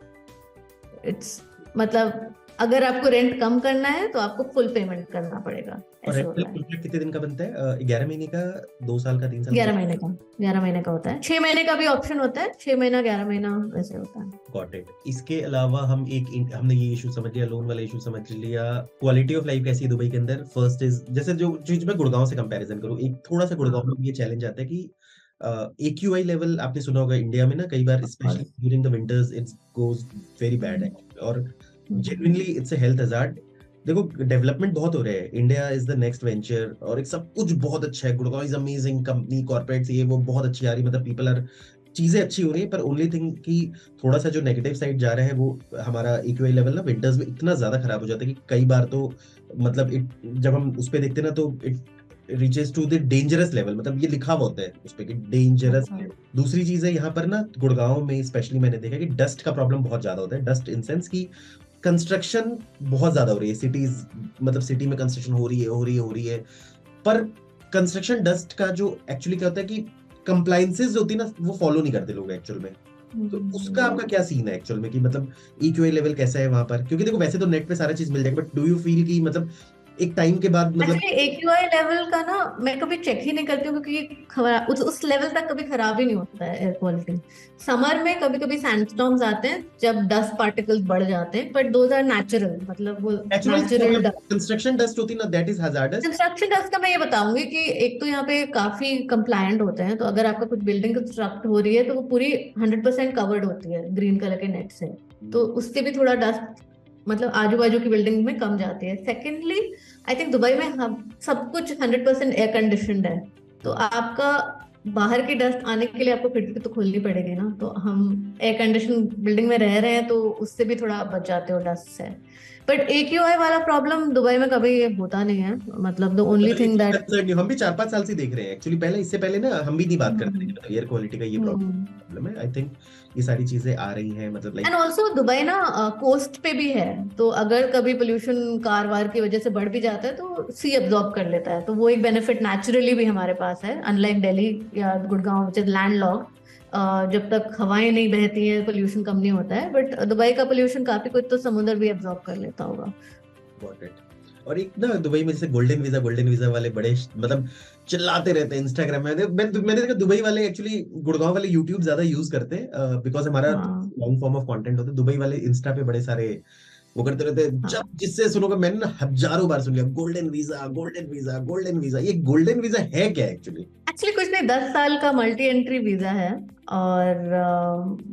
इट्स मतलब अगर आपको रेंट कम करना है तो आपको फुल पेमेंट करना पड़ेगा। और कॉन्ट्रैक्ट कितने दिन का बनता है? 11 महीने का, 2 साल का, 3 साल? 11 महीने का। 11 महीने का होता है। 6 महीने का भी ऑप्शन होता है, 6 महीना 11 महीना वैसे होता है। Got it. इसके अलावा हमने ये इशू समझ लिया, लोन वाला इशू समझ लिया। क्वालिटी ऑफ लाइफ कैसी है दुबई के अंदर? फर्स्ट इज जैसे जो चीज मैं गुड़गांव से कंपैरिजन करूं, एक थोड़ा सा गुड़गांव में ये चैलेंज आता है कि AQI लेवल आपने सुना होगा इंडिया में ना, कई बार specially during the winters it goes very bad है, और genuinely it's a health hazard. देखो डेवलपमेंट बहुत हो रहे हैं, India is the next venture और एक सब कुछ बहुत अच्छा है, Gurgaon is amazing, company corporates ये वो बहुत अच्छी आ रही, मतलब पीपल आर, चीजें अच्छी हो रही है। पर ओनली थिंग कि थोड़ा सा जो नेगेटिव साइड जा रहा है वो हमारा AQI लेवल ना विंटर्स में इतना ज्यादा खराब हो जाता है कि कई बार तो मतलब जब हम उस पे देखते हैं ना तो it reaches to the dangerous level, मतलब ये लिखा हुआ होता है उस पे कि डेंजरस। दूसरी चीज है यहाँ पर ना गुड़गांव में स्पेशली मैंने देखा कि डस्ट का प्रॉब्लम बहुत ज्यादा होता है। डस्ट इन सेंस की कंस्ट्रक्शन बहुत ज्यादा हो रही है, सिटीज मतलब सिटी में कंस्ट्रक्शन हो रही है, पर कंस्ट्रक्शन डस्ट का जो एक्चुअली क्या होता है कि कंप्लायंसेस होती है ना वो फॉलो नहीं करते लोग एक्चुअल में। तो उसका आपका क्या सीन है एक्चुअल में कि मतलब EQI लेवल कैसा है वहां पर? क्योंकि देखो वैसे तो नेट पे सारा चीज मिल जाएगा, बट डू यू फील कि मतलब एक टाइम के बाद मतलब एक्चुअली AQI लेवल का ना मैं कभी चेक ही नहीं करती हूँ, क्योंकि उस लेवल तक कभी खराब ही नहीं होता है एयर क्वालिटी। समर में कभी कभी सैंडस्टॉर्म्स आते हैं जब डस्ट पार्टिकल्स बढ़ जाते हैं, बट दोज आर नेचुरल, मतलब वो नेचुरल नेचुरल। कंस्ट्रक्शन डस्ट होती ना, that is hazardous. Construction dust का मैं ये बताऊंगी कि एक तो यहाँ पे काफी कंप्लायंट होते हैं, तो अगर आपका कुछ बिल्डिंग कंस्ट्रक्ट हो रही है तो वो पूरी 100% कवर्ड होती है ग्रीन कलर के नेट से, तो उससे भी थोड़ा डस्ट मतलब आजू बाजू की बिल्डिंग में कम जाती है। सेकेंडली, आई थिंक दुबई में हम सब कुछ 100% एयर कंडीशनड है, तो आपका बाहर की डस्ट आने के लिए आपको खिड़की तो खोलनी पड़ेगी ना, तो हम एयर कंडीशन बिल्डिंग में रह रहे हैं तो उससे भी थोड़ा बच जाते हो डस्ट से। बट AQI वाला प्रॉब्लम दुबई में कभी होता नहीं है, मतलब द ओनली थिंग दैट। हम भी 4-5 साल से देख रहे हैं एक्चुअली, पहले इससे पहले ना हम भी नहीं बात करते थे कि एयर क्वालिटी का ये प्रॉब्लम है। आई थिंक ये सारी चीजें आ रही हैं, मतलब एंड लाइक ऑल्सो दुबई ना कोस्ट पे भी है, तो अगर कभी पोल्यूशन कार वार की वजह से बढ़ भी जाता है तो सी एब्जॉर्ब कर लेता है, तो वो एक बेनिफिट नेचुरली भी हमारे पास है, अनलाइक दिल्ली या गुड़गांव विच इज लैंडलॉक्ड। जब तक हवाएं नहीं बहती हैं पोल्यूशन कम नहीं होता है, बट दुबई का पोल्यूशन काफी कुछ तो समुद्र भी एब्जॉर्ब कर लेता होगा। Got it. और एक ना दुबई में जैसे गोल्डन वीजा वाले बड़े मतलब चिल्लाते रहते हैं इंस्टाग्राम में। मैंने देखा दुबई वाले एक्चुअली गुड़गांव वाले यूट्यूब ज्यादा यूज करते हैं बिकॉज हमारा हाँ लॉन्ग फॉर्म ऑफ कंटेंट होता है। दुबई वाले इंस्टा पे बड़े सारे वो करते रहते हैं, हाँ। जब जिससे सुनोगा, मैंने ना हजारों बार सुन लिया golden visa golden visa golden visa. ये गोल्डन वीजा है क्या एक्चुअली? एक्चुअली कुछ नहीं, 10 साल का मल्टी एंट्री वीजा है, और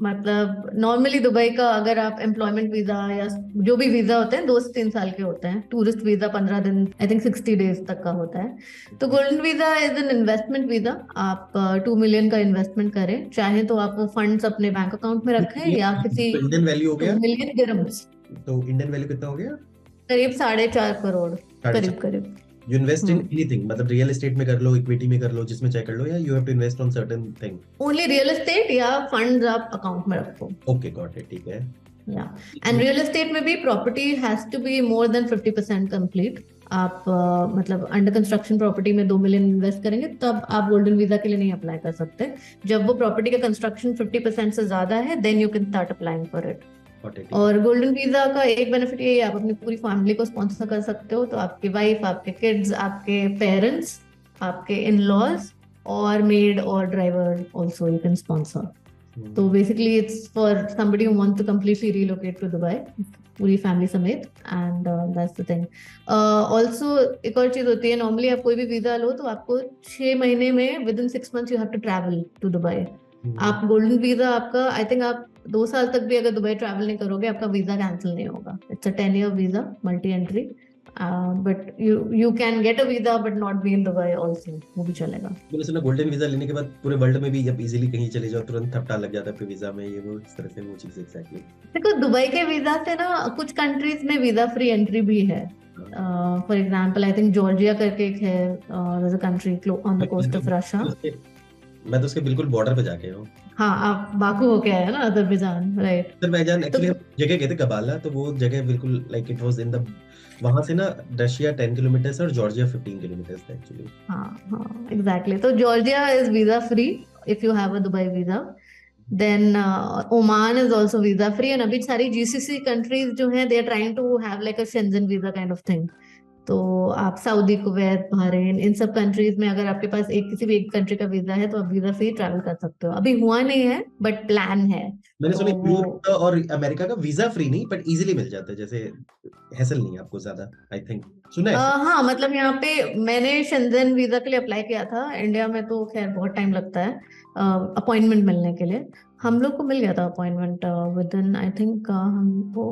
मतलब नॉर्मली दुबई का अगर आप एम्प्लॉयमेंट वीजा या जो भी वीजा होते हैं 2 से 3 साल के होते हैं, टूरिस्ट वीजा 15 दिन, आई थिंक 60 डेज तक का होता है। तो golden visa is an investment visa, आप 2 मिलियन का इन्वेस्टमेंट करें, चाहे तो आप वो फंड्स अपने बैंक अकाउंट में रखें या किसी तो इंडियन वैल्यू हो 2 मिलियन दिरहम्स, गया, तो इंडियन वैल्यू कितना हो गया? करीब 4.5 करोड़, 4.5। करीब करीब। You invest in hmm. Anything, मतलब रियल एस्टेट में कर लो, इक्विटी में कर लो, जिसमें चाहे कर लो, या you have to invest on certain thing? Only real estate या फंड्स आप अकाउंट में रखो। ओके गॉट इट, ठीक है। या एंड रियल एस्टेट में भी property has to be more than 50% complete. आप मतलब अंडर कंस्ट्रक्शन प्रॉपर्टी में 2 मिलियन इन्वेस्ट करेंगे तब आप गोल्डन वीजा के लिए नहीं अप्लाई कर सकते। जब वो प्रॉपर्टी का कंस्ट्रक्शन 50% से ज्यादा है then you can start applying for it. और गोल्डन वीजा का एक बेनिफिट ये है, आप अपनी पूरी फैमिली को स्पॉन्सर कर सकते हो, तो आपकी वाइफ, आपके किड्स, आपके पेरेंट्स, आपके इन लॉज और मेड और driver also you can sponsor. तो basically it's for somebody who wants to completely relocate to Dubai, पूरी फैमिली समेत, and that's the thing. Also एक और चीज होती है, नॉर्मली आप कोई भी वीजा लो तो आपको 6 महीने में within 6 months you have to travel to Dubai. आप गोल्डन वीजा आपका आई थिंक आप 2 साल तक भी अगर दुबई ट्रैवल नहीं करोगे आपका वीजा कैंसिल नहीं होगा। It's a 10 year visa, multi entry, but you can get a visa but not be in Dubai also, वो भी चलेगा। मैंने सुना गोल्डन वीजा लेने के बाद पूरे वर्ल्ड में भी जब इजीली कहीं चले जाओ तुरंत थपटा लग जाता है वीजा में, ये वो इस तरह से वो चीज एग्जैक्टली। देखो दुबई के वीजा से ना कुछ कंट्रीज में वीजा फ्री एंट्री भी है। For example I think Georgia करके एक है country on the coast of Russia. मैं तो उसके बिल्कुल बॉर्डर पे जाके हूँ। हाँ आप बाकू होके आए ना, अजरबैजान, राइट? अजरबैजान तो एक्चुअली जगह गए थे गबाला, तो वो जगह बिल्कुल like it was in the, वहां से ना रशिया 10 किलोमीटर और जॉर्जिया 15 किलोमीटर था एक्चुअली। हाँ हाँ एग्जैक्टली, तो Georgia is visa free if you have a Dubai visa. Then Oman is also visa free, and अभी सारी GCC कंट्रीज जो हैं they are trying to have like a Schengen visa kind of thing. तो आप सऊदी, कुवैत, बहरीन, इन सब कंट्रीज में अगर आपके पास एक किसी भी एक कंट्री का वीजा है तो आप वीजा फ्री ट्रैवल कर सकते हो। अभी हुआ नहीं है बट प्लान है। मैंने तो सुना वो यूरोप और अमेरिका का वीजा फ्री नहीं बट इजीली मिल जाता है, जैसे हैसल नहीं है आपको ज्यादा, आई थिंक सुना है। हाँ मतलब यहाँ पे मैंने शेंजन वीजा के लिए अप्लाई किया था, इंडिया में तो खैर बहुत टाइम लगता है अपॉइंटमेंट मिलने के लिए। हम लोग को मिल गया था appointment with in I think हमको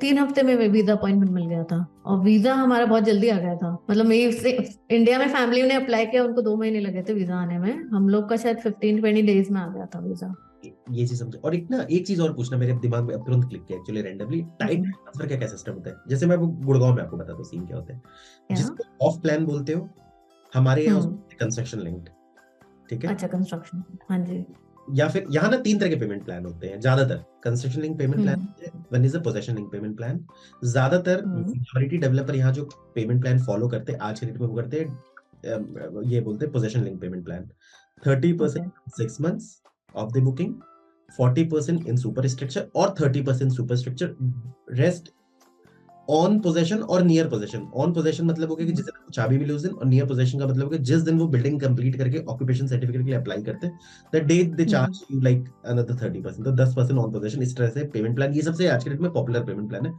3 हफ्ते में वीजा अपॉइंटमेंट मिल गया था, और वीजा हमारा बहुत जल्दी आ गया था। मतलब मेरी इंडिया में फैमिली ने अप्लाई किया, उनको 2 महीने लगे थे वीजा आने में, हम लोग का शायद 15-20 डेज में आ गया था वीजा। ये चीज समझ। और एक ना एक चीज और पूछना मेरे दिमाग में अब तुरंत क्लिक किया एक्चुअली रैंडमली, टाइम ट्रांसफर का क्या सिस्टम होता है? जैसे मैं गुड़गांव में आपको बताता हूँ सीन क्या होता है। क्या? जिसको ऑफ प्लान बोलते हो, हमारे यहाँ कंस्ट्रक्शन लिंक्ड, ठीक है? अच्छा कंस्ट्रक्शन, हाँ जी। या फिर यहाँ ना 3 तरह के पेमेंट प्लान होते हैं ज्यादातर। Construction link payment plan, one is a possession link payment plan. ज्यादातर मेजॉरिटी डेवलपर यहाँ जो पेमेंट प्लान फॉलो करते हैं आज के डेट में वो करते हैं, ये बोलते हैं possession link payment plan. 30% 6 months of the booking, 40% in super structure और 30% super structure, rest on possession और नियर पोजेशन। ऑन पोजेशन मतलब हो गया कि जिस दिन चाबी मिली उस दिन, और नियर पोजेशन का मतलब हो गया जिस दिन वो बिल्डिंग कंप्लीट करके ऑक्यूपेशन सर्टिफिकेट के लिए अप्लाई करते हैं, that day they charge you like another 30%। तो 10% ऑन पोजेशन, इस तरह से पेमेंट प्लान, ये सबसे आज के डेट में पॉपुलर पेमेंट प्लान है।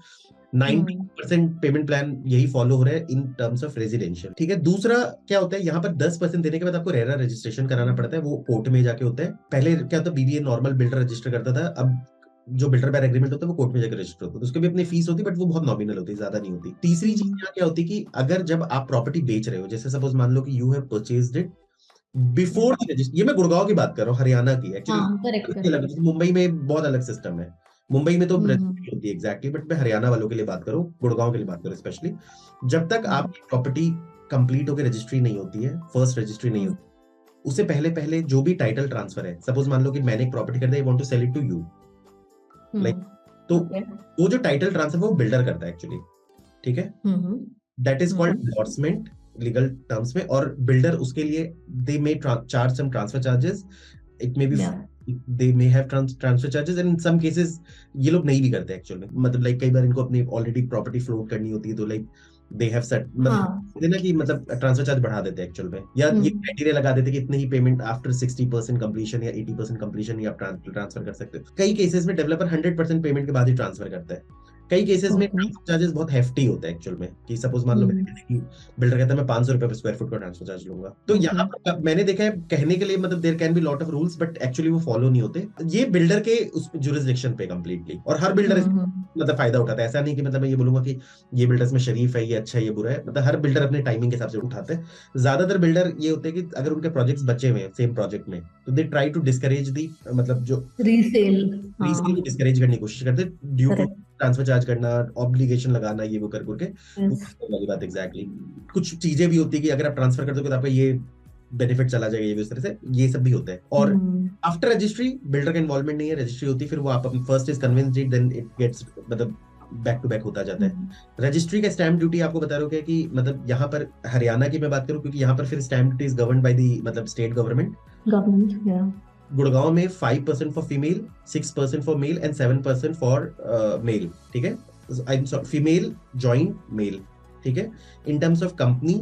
90% पेमेंट प्लान यही फॉलो हो रहा है इन टर्म्स ऑफ रेजिडेंशियल। ठीक है, दूसरा क्या होता है, यहाँ पर 10% देने के बाद आपको रेरा रजिस्ट्रेशन कराना पड़ता है, वो कोर्ट में जाके होता है। पहले क्या होता है, बीबीए नॉर्मल बिल्डर रजिस्टर करता था, अब जो बिल्डर बाय एग्रीमेंट होता है वो कोर्ट में जाकर रजिस्टर होता है, तो उसकी भी अपनी फीस होती है, बट वो बहुत नॉमिनल होती है, ज्यादा नहीं होती। तीसरी चीज यहाँ क्या होती है कि अगर जब आप प्रॉपर्टी बेच रहे हो, जैसे सपोज मान लो कि you have purchased it before the register, ये मैं गुड़गांव की बात कर रहा हूँ, हरियाणा की एक्चुअली, मुंबई में बहुत अलग सिस्टम है। मुंबई में तो रजिस्ट्री होती है एग्जैक्टली, बट मैं हरियाणा वालों के लिए बात करूँ, गुड़गांव के लिए बात करूँ स्पेशली। जब तक आपकी प्रॉपर्टी कंप्लीट होकर रजिस्ट्री नहीं होती है, फर्स्ट रजिस्ट्री नहीं होती, उससे पहले पहले जो भी टाइटल ट्रांसफर है, सपोज मान लो कि मैंने एक प्रॉपर्टी कर दी, I want to sell it to you, like, तो वो जो टाइटल ट्रांसफर वो बिल्डर करता है एक्चुअली, ठीक है, that is called endorsement legal terms में। और बिल्डर उसके लिए they may charge some transfer charges, it may be they may have transfer charges, and in some cases ये लोग नहीं भी करते एक्चुअली, मतलब लाइक कई बार इनको अपनी ऑलरेडी प्रॉपर्टी फ्लोट करनी होती है, तो लाइक दे हैव सेट, मतलब ना कि मतलब ट्रांसफर चार्ज बढ़ा देते हैं एक्चुअल में, या ये क्राइटेरिया लगा देते कि इतने ही पेमेंट आफ्टर 60% कंप्लीशन या 80% कंप्लीशन ही आप ट्रांसफर कर सकते हो। कई केसेस में डेवलपर 100% पेमेंट के बाद ही ट्रांसफर करता है। कई केसेस में ट्रांसफर चार्जेस बहुत हेफ्टी होते हैं एक्चुअल में, कि सपोज मान लो बिल्डर कहता है मैं 500 रुपए पर स्क्वायर फुट का ट्रांसफर चार्ज लूंगा, तो यहाँ पर मैंने देखा है कहने के लिए, मतलब there can be lot of rules, but actually वो फॉलो नहीं होते, ये बिल्डर के उस जुरिसडिक्शन पे कंप्लीटली, और हर बिल्डर मतलब फायदा उठाता है। ऐसा नहीं कि मतलब मैं ये बोलूंगा कि ये बिल्डर्स में शरीफ है, ये अच्छा है, ये बुरा है, मतलब हर बिल्डर अपने टाइमिंग के हिसाब से उठाते हैं। ज्यादातर बिल्डर ये होते हैं कि अगर उनके प्रोजेक्ट्स बचे हुए हैं सेम प्रोजेक्ट में, तो दे ट्राई टू डिस्करेज दी, मतलब जो रीसेल को डिस्करेज करने की कोशिश करते हैं, ड्यू टू ट्रांसफर चार्ज करना, ऑब्लिगेशन लगाना, ये वो करके वाली बात एग्जैक्टली। कुछ चीजें भी होती है कि अगर आप ट्रांसफर कर दोगे तो आपका ये बेनिफिट चला जाएगा, ये भी उस तरह से, ये सब भी होता है। और आफ्टर रजिस्ट्री बिल्डर का इन्वॉल्वमेंट नहीं है, रजिस्ट्री होती है, फिर वो आप first is convinced it, then it gets, मतलब बैक टू बैक होता जाता है। रजिस्ट्री का स्टैम्प ड्यूटी आपको बता रहा हूँ कि मतलब यहाँ पर हरियाणा की मैं बात करूँ, क्योंकि यहाँ पर फिर stamp duty is governed by the मतलब स्टेट गवर्नमेंट। गुड़गांव में 5% for female, 6% for male and 7% for male, ठीक है, I am sorry female joint male, ठीक है। In terms of company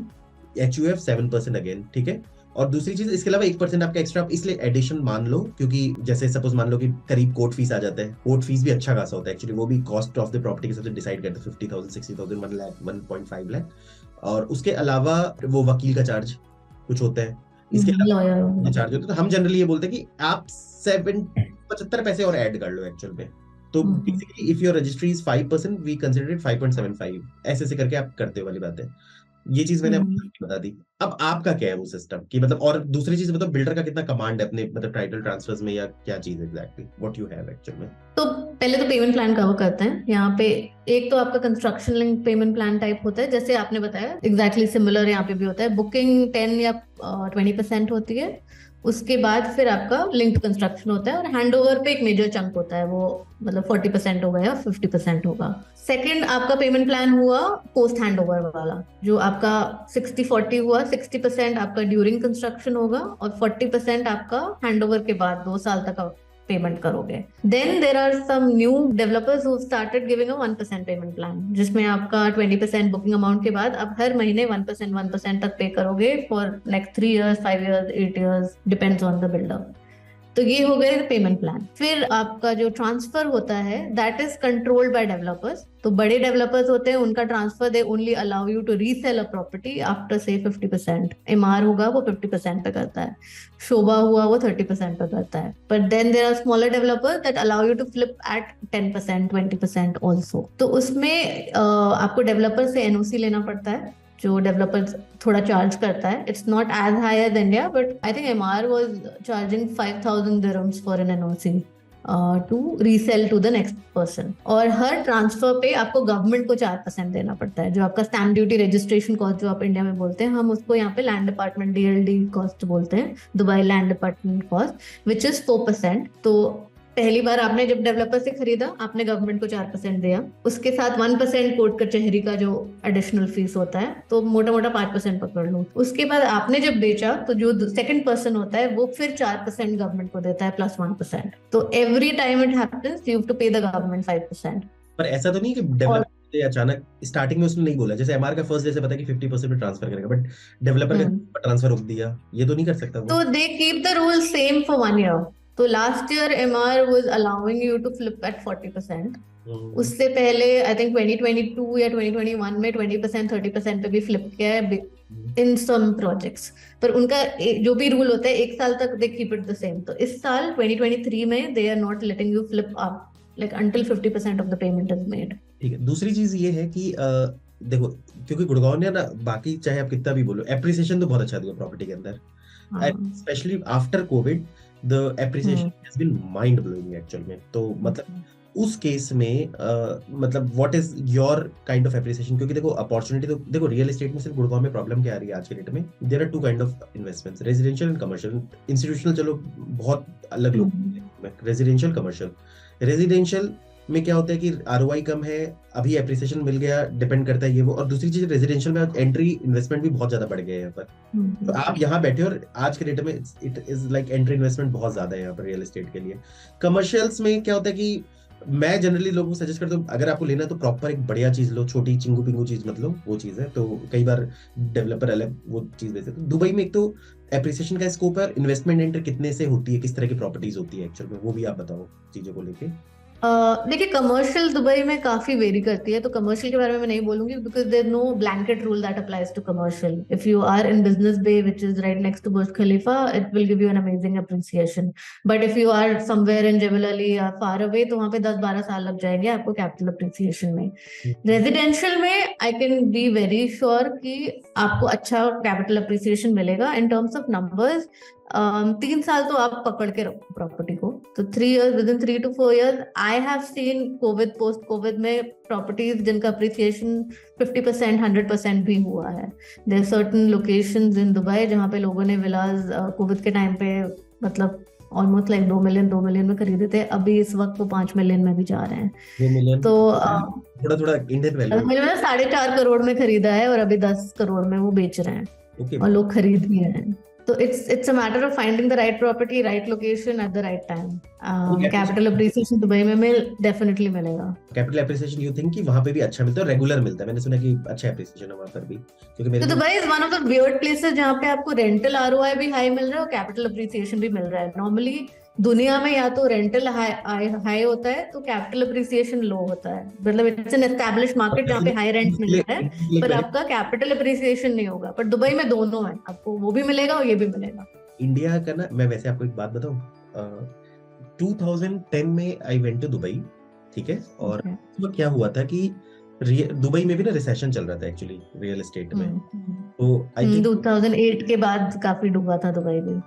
HUF 7% again, ठीक है। और दूसरी चीज इसके अलावा 1% आपका एक्स्ट्रा इसलिए एडिशन मान लो, क्योंकि जैसे सपोज मान लो कि करीब कोर्ट फीस आ जाता है, कोर्ट फीस भी अच्छा खासा होता है एक्चुअली, वो भी कॉस्ट ऑफ द प्रॉपर्टी के हिसाब से डिसाइड करते हैं, 50,000 60,000 1 लाख 1.5 लाख। और उसके अलावा वो वकील का चार्ज कुछ होता है, इसके अलावा चार्ज होता है। तो हम जनरली ये बोलते हैं कि आप 75 पैसे और ऐड कर लो एक्चुअल में। तो basically if your registry is 5%, we consider it 5.75, ऐसे करके आप करते हो वाली बात है। ये चीज मैंने आपको बता दी। अब आपका क्या है वो सिस्टम की, मतलब, और दूसरी चीज बताओ, बिल्डर का कितना कमांड है अपने मतलब टाइटल ट्रांसफर्स में, या क्या चीज exactly what you have actual में? तो पहले तो पेमेंट प्लान कवर करते हैं यहाँ पे। एक तो आपका construction link payment plan type होता है, जैसे आपने बताया एग्जैक्टली सिमिलर यहाँ पे भी होता है। बुकिंग 10 या 20% होती है, उसके बाद फिर आपका लिंक्ड कंस्ट्रक्शन होता है, और हैंडओवर पे एक मेजर चंक होता है, वो मतलब 40% होगा या 50% होगा। सेकंड आपका पेमेंट प्लान हुआ पोस्ट हैंडओवर वाला, जो आपका 60-40 हुआ। 60% आपका ड्यूरिंग कंस्ट्रक्शन होगा, और 40% आपका हैंडओवर के बाद 2 साल तक पेमेंट करोगे। Then there are some new developers who started giving a 1% payment plan, जिसमें आपका 20% बुकिंग अमाउंट के बाद आप हर महीने 1% तक पे करोगे for next 3 years, 5 years, 8 years, depends on the builder. तो ये हो गए पेमेंट प्लान। फिर आपका जो ट्रांसफर होता है that is controlled by developers. तो बड़े डेवलपर्स होते हैं, उनका transfer they only allow you to resell a property after से 50%। MR होगा वो 50% पे करता है, शोभा हुआ वो 30% पे करता है। But then there are smaller developers that allow you to flip at 10%, 20% also. तो उसमें आपको डेवलपर से NOC लेना पड़ता है, जो डेवलपर थोड़ा चार्ज करता है। It's not as high as India, but I think MR was charging 5,000 dirhams for an NOC to resell to the next person. और हर ट्रांसफर पे आपको गवर्नमेंट को 4% देना पड़ता है, जो आपका स्टैम्प ड्यूटी रजिस्ट्रेशन कॉस्ट जो आप इंडिया में बोलते हैं, हम उसको यहाँ पे लैंड डिपार्टमेंट DLD कॉस्ट बोलते हैं, Dubai land department cost, which is 4%। तो पहली बार आपने जब डेवलपर से खरीदा, आपने गवर्नमेंट को 4% दिया, उसके साथ 1% कोर्ट कचहरी का जो एडिशनल फीस होता है, तो मोटा मोटा 5% पकड़ लो। उसके बाद आपने जब बेचा, तो जो सेकंड पर्सन होता है वो फिर 4% गवर्नमेंट को देता है प्लस 1%। तो every time it happens you have to pay the government 5%। पर ऐसा तो नहीं कि डेवलपर ये अचानक स्टार्टिंग में उसने नहीं बोला, जैसे एमआर का फर्स्ट डे से पता है कि 50% में ट्रांसफर करेगा, बट डेवलपर का ट्रांसफर रोक दिया, ये तो नहीं कर सकता वो। तो they keep the rule same for 1 year. तो last year MR was allowing you to flip at 40%. उससे पहले आई थिंक 2022 या 2021 में 20% 30% पे भी फ्लिप किया है इन सम प्रोजेक्ट्स. पर उनका जो भी रूल होता है 1 साल तक they keep it the same. तो इस साल 2023 में they are not letting you flip up like until 50% of the payment is made. ठीक है, दूसरी चीज ये है कि देखो, क्योंकि गुड़गांव ने ना, बाकी चाहे आप कितना भी बोलो, एप्रिसिएशन तो बहुत अच्छा दिया प्रॉपर्टी के अंदर, specially after covid the appreciation has been mind blowing actual में. तो मतलब उस केस में मतलब what is your kind of appreciation? क्योंकि देखो अपॉर्चुनिटी तो देखो, रियल एस्टेट में सिर्फ गुड़गांव में प्रॉब्लम क्या आ रही है आज के डेट में, there are two kind of investments, residential and commercial. Institutional चलो बहुत अलग लोग, रेजिडेंशियल कमर्शियल. रेजिडेंशियल में क्या होता है कि आरओआई कम है, अभी एप्रिसिएशन मिल गया, डिपेंड करता है ये वो. और दूसरी चीज, रेजिडेंशियल में एंट्री इन्वेस्टमेंट भी बहुत ज्यादा बढ़ गया है यहाँ पर. तो आप यहाँ बैठे और आज के डेट में it is like entry investment बहुत ज्यादा है यहाँ पर रियल एस्टेट के लिए. कमर्शियल्स में क्या होता है कि मैं जनरली लोगों को सजेस्ट करता हूँ, अगर आपको लेना है तो प्रॉपर एक बढ़िया चीज लो, छोटी चिंगू पिंगू चीज मत लो, वो चीज है. तो कई बार डेवलपर अलग वो चीज देते हैं. दुबई में एक तो एप्रिसिएशन का स्कोप है, इन्वेस्टमेंट एंट्री कितने से होती है, किस तरह की प्रॉपर्टीज होती है एक्चुअल में, वो भी आप बताओ चीजों को लेके. देखिए कमर्शियल दुबई में काफी वेरी करती है. तो कमर्शियल के बारे में मैं नहीं बोलूंगी because there no blanket rule that applies to commercial. If you are in Business Bay which is right next to Burj Khalifa, it will give you an amazing appreciation. But if you are somewhere in Jebel Ali या फार अवे, तो वहां पे 10-12 साल लग जाएंगे आपको कैपिटल अप्रिसिएशन में. रेजिडेंशियल में I can be very sure कि आपको अच्छा कैपिटल अप्रिसिएशन मिलेगा इन टर्म्स ऑफ नंबर्स. 3 साल तो आप पकड़ के रखो प्रॉपर्टी को. तो 3 years, within 3 to 4 years, I have seen covid post covid में प्रॉपर्टीज जिनका अप्रिसिएशन 50% 100% भी हुआ है. There certain locations in Dubai जहाँ पे लोगों ने विलाज कोविड के टाइम पे मतलब ऑलमोस्ट लाइक 2 मिलियन में खरीदे थे. अभी इस वक्त वो 5 मिलियन में भी जा रहे हैं. 2 मिलियन तो थोड़ा इंडियन वैल्यू मैंने 4.5 करोड़ में खरीदा है और अभी 10 करोड़ में वो बेच रहे हैं. और लोग खरीद भी रहे हैं. So it's a matter of finding the right property, right location at the right time. Capital appreciation Dubai में definitely मिलेगा. Capital appreciation you think कि वहाँ पे भी अच्छा मिलता है, रेगुलर मिलता है? मैंने सुना कि अच्छा appreciation है वहाँ पर भी, क्योंकि मेरे Dubai is one of the weird places जहाँ पे आपको रेंटल ROI भी हाई मिल रहा है और कैपिटल अप्रिसिएशन भी मिल रहा है. नॉर्मली दुनिया में या तो रेंटल हाई होता है तो कैपिटल अप्रिसिएशन लो होता है. मतलब इट्स एन एस्टैब्लिश्ड मार्केट जहाँ पे हाई रेंट मिल रहा है पर आपका कैपिटल अप्रिसिएशन नहीं होगा. पर दुबई में दोनों है, आपको वो भी मिलेगा और ये भी मिलेगा. इंडिया का ना, मैं वैसे आपको एक बात बताऊं, 2010 में आई वेंट टू दुबई, ठीक है. और उसमें क्या हुआ था कि दुबई में भी ना रिसेशन चल रहा था एक्चुअली रियल एस्टेट में. तो आई थिंक 2008 के बाद काफी डूबा था दुबई भी.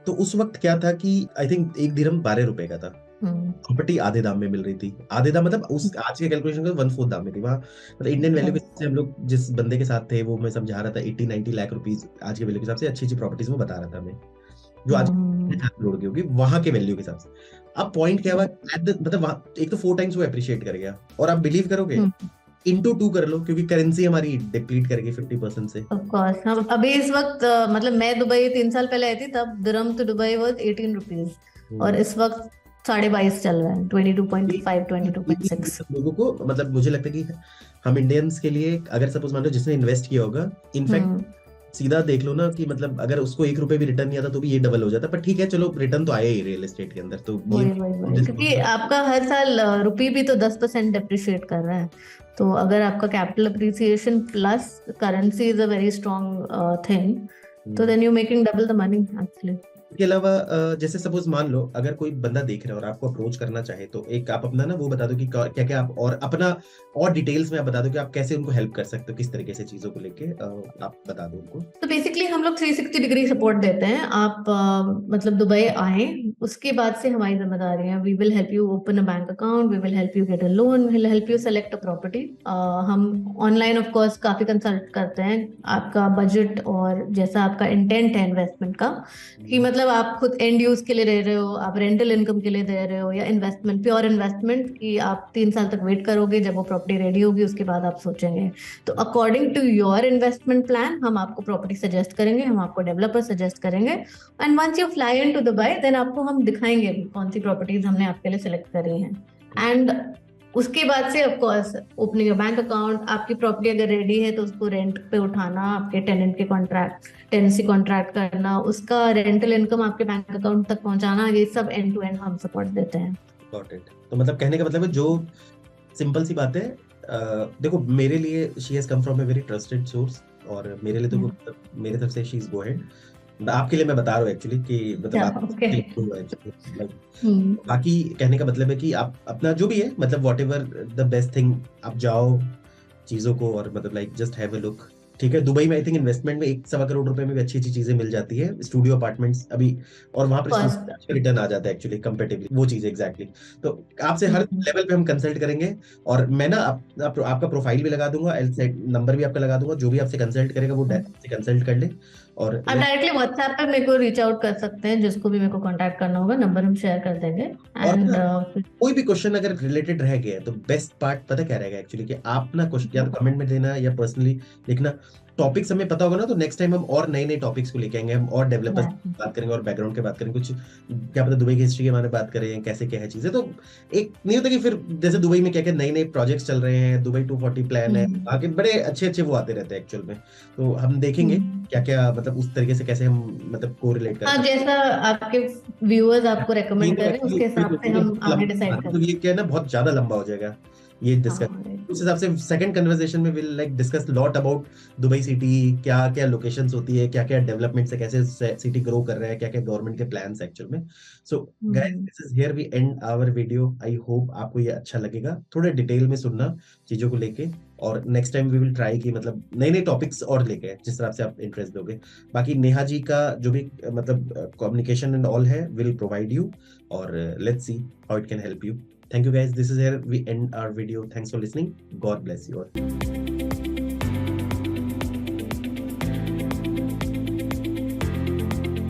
तो उस वक्त क्या था कि आई थिंक 1 दिरहम 12 रुपए का था. प्रॉपर्टी आधे दाम में मिल रही थी. आधे दाम मतलब उस आज के कैलकुलेशन का 1/4 दाम में थी वहाँ. मतलब इंडियन वैल्यू के हिसाब से हम लोग जिस बंदे के साथ थे वो मैं समझा रहा था 80-90 लाख रुपीस आज के वैल्यू के हिसाब से अच्छी प्रॉपर्टीज वो बता रहा था मैं, जो आज करोड़ की होगी वहां के वैल्यू के हिसाब से. अब पॉइंट क्या हुआ, मतलब एक तो 4 टाइम्स वो अप्रिशिएट कर गया. और आप बिलीव करोगे into 2 कर लो, क्योंकि करेंसी हमारी डिप्लीट करेगी 50% से. Of course. हम अभी इस वक्त मतलब मैं दुबई 3 साल पहले आई थी, तब दिरहम टू दुबई वाज 18 रुपीस और इस वक्त 22.5 चल रहा है. 22.5 22.6 लोगों को. मतलब मुझे लगता है कि हम इंडियंस के लिए, अगर सपोज मान लो जिसने इन्वेस्ट किया होगा, इनफैक्ट सीधा देख लो ना कि मतलब अगर उसको 1 रुपए भी रिटर्न नहीं आता तो भी ये डबल हो जाता. पर ठीक है चलो, रिटर्न तो आया ही रियल एस्टेट के अंदर. तो क्योंकि आपका हर साल रुपये भी तो 10% डेप्रिशिएट कर रहा है. तो अगर आपका capital appreciation plus currency is a very strong thing, तो then you making double the money actually. इसके अलावा जैसे सपोज मान लो अगर कोई बंदा देख रहा है और आपको अप्रोच करना चाहे, तो एक आप अपना ना वो बता दो कि क्या क्या आप, और अपना और डिटेल्स में आप बता दो कि आप कैसे उनको हेल्प कर सकते हो, किस तरीके से चीजों को लेके आप बता दो उनको. तो बेसिकली हम लोग 360 डिग्री सपोर्ट देते हैं. आप मतलब दुबई आए, उसके बाद से हमारी जिम्मेदारी है. We will help you open a bank account, we will help you get a loan, we will help you select a property. हम ऑनलाइन ऑफ कोर्स काफी कंसल्ट करते हैं आपका बजट और जैसा आपका इंटेंट है इन्वेस्टमेंट का, कि मतलब आप खुद एंड यूज के लिए दे रहे हो, आप रेंटल इनकम के लिए दे रहे हो, या इन्वेस्टमेंट, प्योर इन्वेस्टमेंट कि आप 3 साल तक वेट करोगे, जब वो प्रॉपर्टी रेडी होगी उसके बाद आप सोचेंगे. तो according to your investment plan हम आपको प्रॉपर्टी सजेस्ट करेंगे, हम आपको डेवलपर सजेस्ट करेंगे. And once you fly into Dubai, then आपको हम दिखाएंगे कौन सी प्रॉपर्टीज हमने आपके लिए सिलेक्ट करी हैं. एंड उसके बाद से of course opening a bank account, आपकी प्रॉपर्टी अगर रेडी है तो उसको रेंट पे उठाना, आपके टेनेंट के कॉन्ट्रैक्ट, टेनेंसी कॉन्ट्रैक्ट करना, उसका रेंटल इनकम आपके बैंक अकाउंट तक पहुंचाना, ये सब एंड टू एंड हम सपोर्ट देते हैं। Got it. तो मतलब कहने का मतलब है जो सिंपल सी बात है, देखो मेरे लिए she has come from a very trusted source, और मेरे लिए तो मतलब मेरे तरफ से शी इज गो अहेड। आपके लिए मैं बता रहा हूँ एक्चुअली कि मतलब आप ओके। बाकी कहने का मतलब है कि आप अपना जो भी है मतलब what ever the best thing, आप जाओ चीजों को और मतलब like just have a look. ठीक है, दुबई में आई थिंक इन्वेस्टमेंट में 1-1.25 करोड़ रुपए में भी अच्छी अच्छी चीजें मिल जाती है, स्टूडियो अपार्टमेंट्स अभी, और वहां पर फर्स्ट। रिटर्न आ जाता है एक्चुअली कंपेरेटिवली, वो चीज एग्जैक्टली। तो आपसे हर लेवल पे हम कंसल्ट करेंगे, और मैं ना आपका प्रोफाइल भी लगा दूंगा, नंबर भी आपका लगा दूंगा, जो भी आपसे कंसल्ट करेगा वो डायरेक्ट कंसल्ट कर ले। और आप डायरेक्टली व्हाट्सएप पे मेरे को रीच आउट कर सकते हैं, जिसको भी मेरे को कांटेक्ट करना होगा, नंबर हम शेयर कर देंगे। और एंड ना कोई भी क्वेश्चन अगर रिलेटेड रह गया है तो बेस्ट पार्ट पता क्या रहेगा एक्चुअली, कि आप ना क्वेश्चन या तो कमेंट में देना या पर्सनली लिखना, टॉपिक्स हमें पता होगा ना तो नेक्स्ट टाइम हम और नए नए टॉपिक्स को लेके आएंगे, हम और डेवलपर्स बात करेंगे और बैकग्राउंड के बात करेंगे, कुछ क्या पता दुबई की हिस्ट्री के बारे में बात करें, कैसे क्या है चीजें। तो एक नहीं होता कि फिर जैसे दुबई में क्या क्या नए नए प्रोजेक्ट्स चल रहे हैं, दुबई 240 प्लान है, आगे बड़े अच्छे अच्छे वो आते रहते हैं एक्चुअल में। तो हम देखेंगे क्या क्या मतलब उस तरीके से कैसे हम मतलब को रिलेट कर हाँ, सकते जैसा आपके व्यूअर्स आपको हैं। रेकमेंड कर रहे हैं उसके हिसाब से हम आगे डिसाइड तो ये करेंगे। क्या है ना, बहुत ज्यादा लंबा हो जाएगा ये डिस्कस। हाँ, right. उस हिसाब से सेकंड कन्वर्सेशन में will like discuss lot about Dubai city, क्या क्या लोकेशंस होती है, क्या क्या डेवलपमेंट से कैसे सिटी ग्रो कर रहा है, क्या क्या गवर्नमेंट के प्लान्स एक्चुअल में। So guys this is here we end our video. I hope आपको ये अच्छा लगेगा, थोड़ा डिटेल में सुनना चीजों को लेके, और next time we will try कि मतलब नए नए टॉपिक्स और लेके आए, जिस तरह से आप इंटरेस्ट दोगे। बाकी नेहा जी का जो भी मतलब कम्युनिकेशन एंड ऑल है विल प्रोवाइड यू, और let's see how it can help you. Thank you guys. This is here we end our video. Thanks for listening. God bless you all.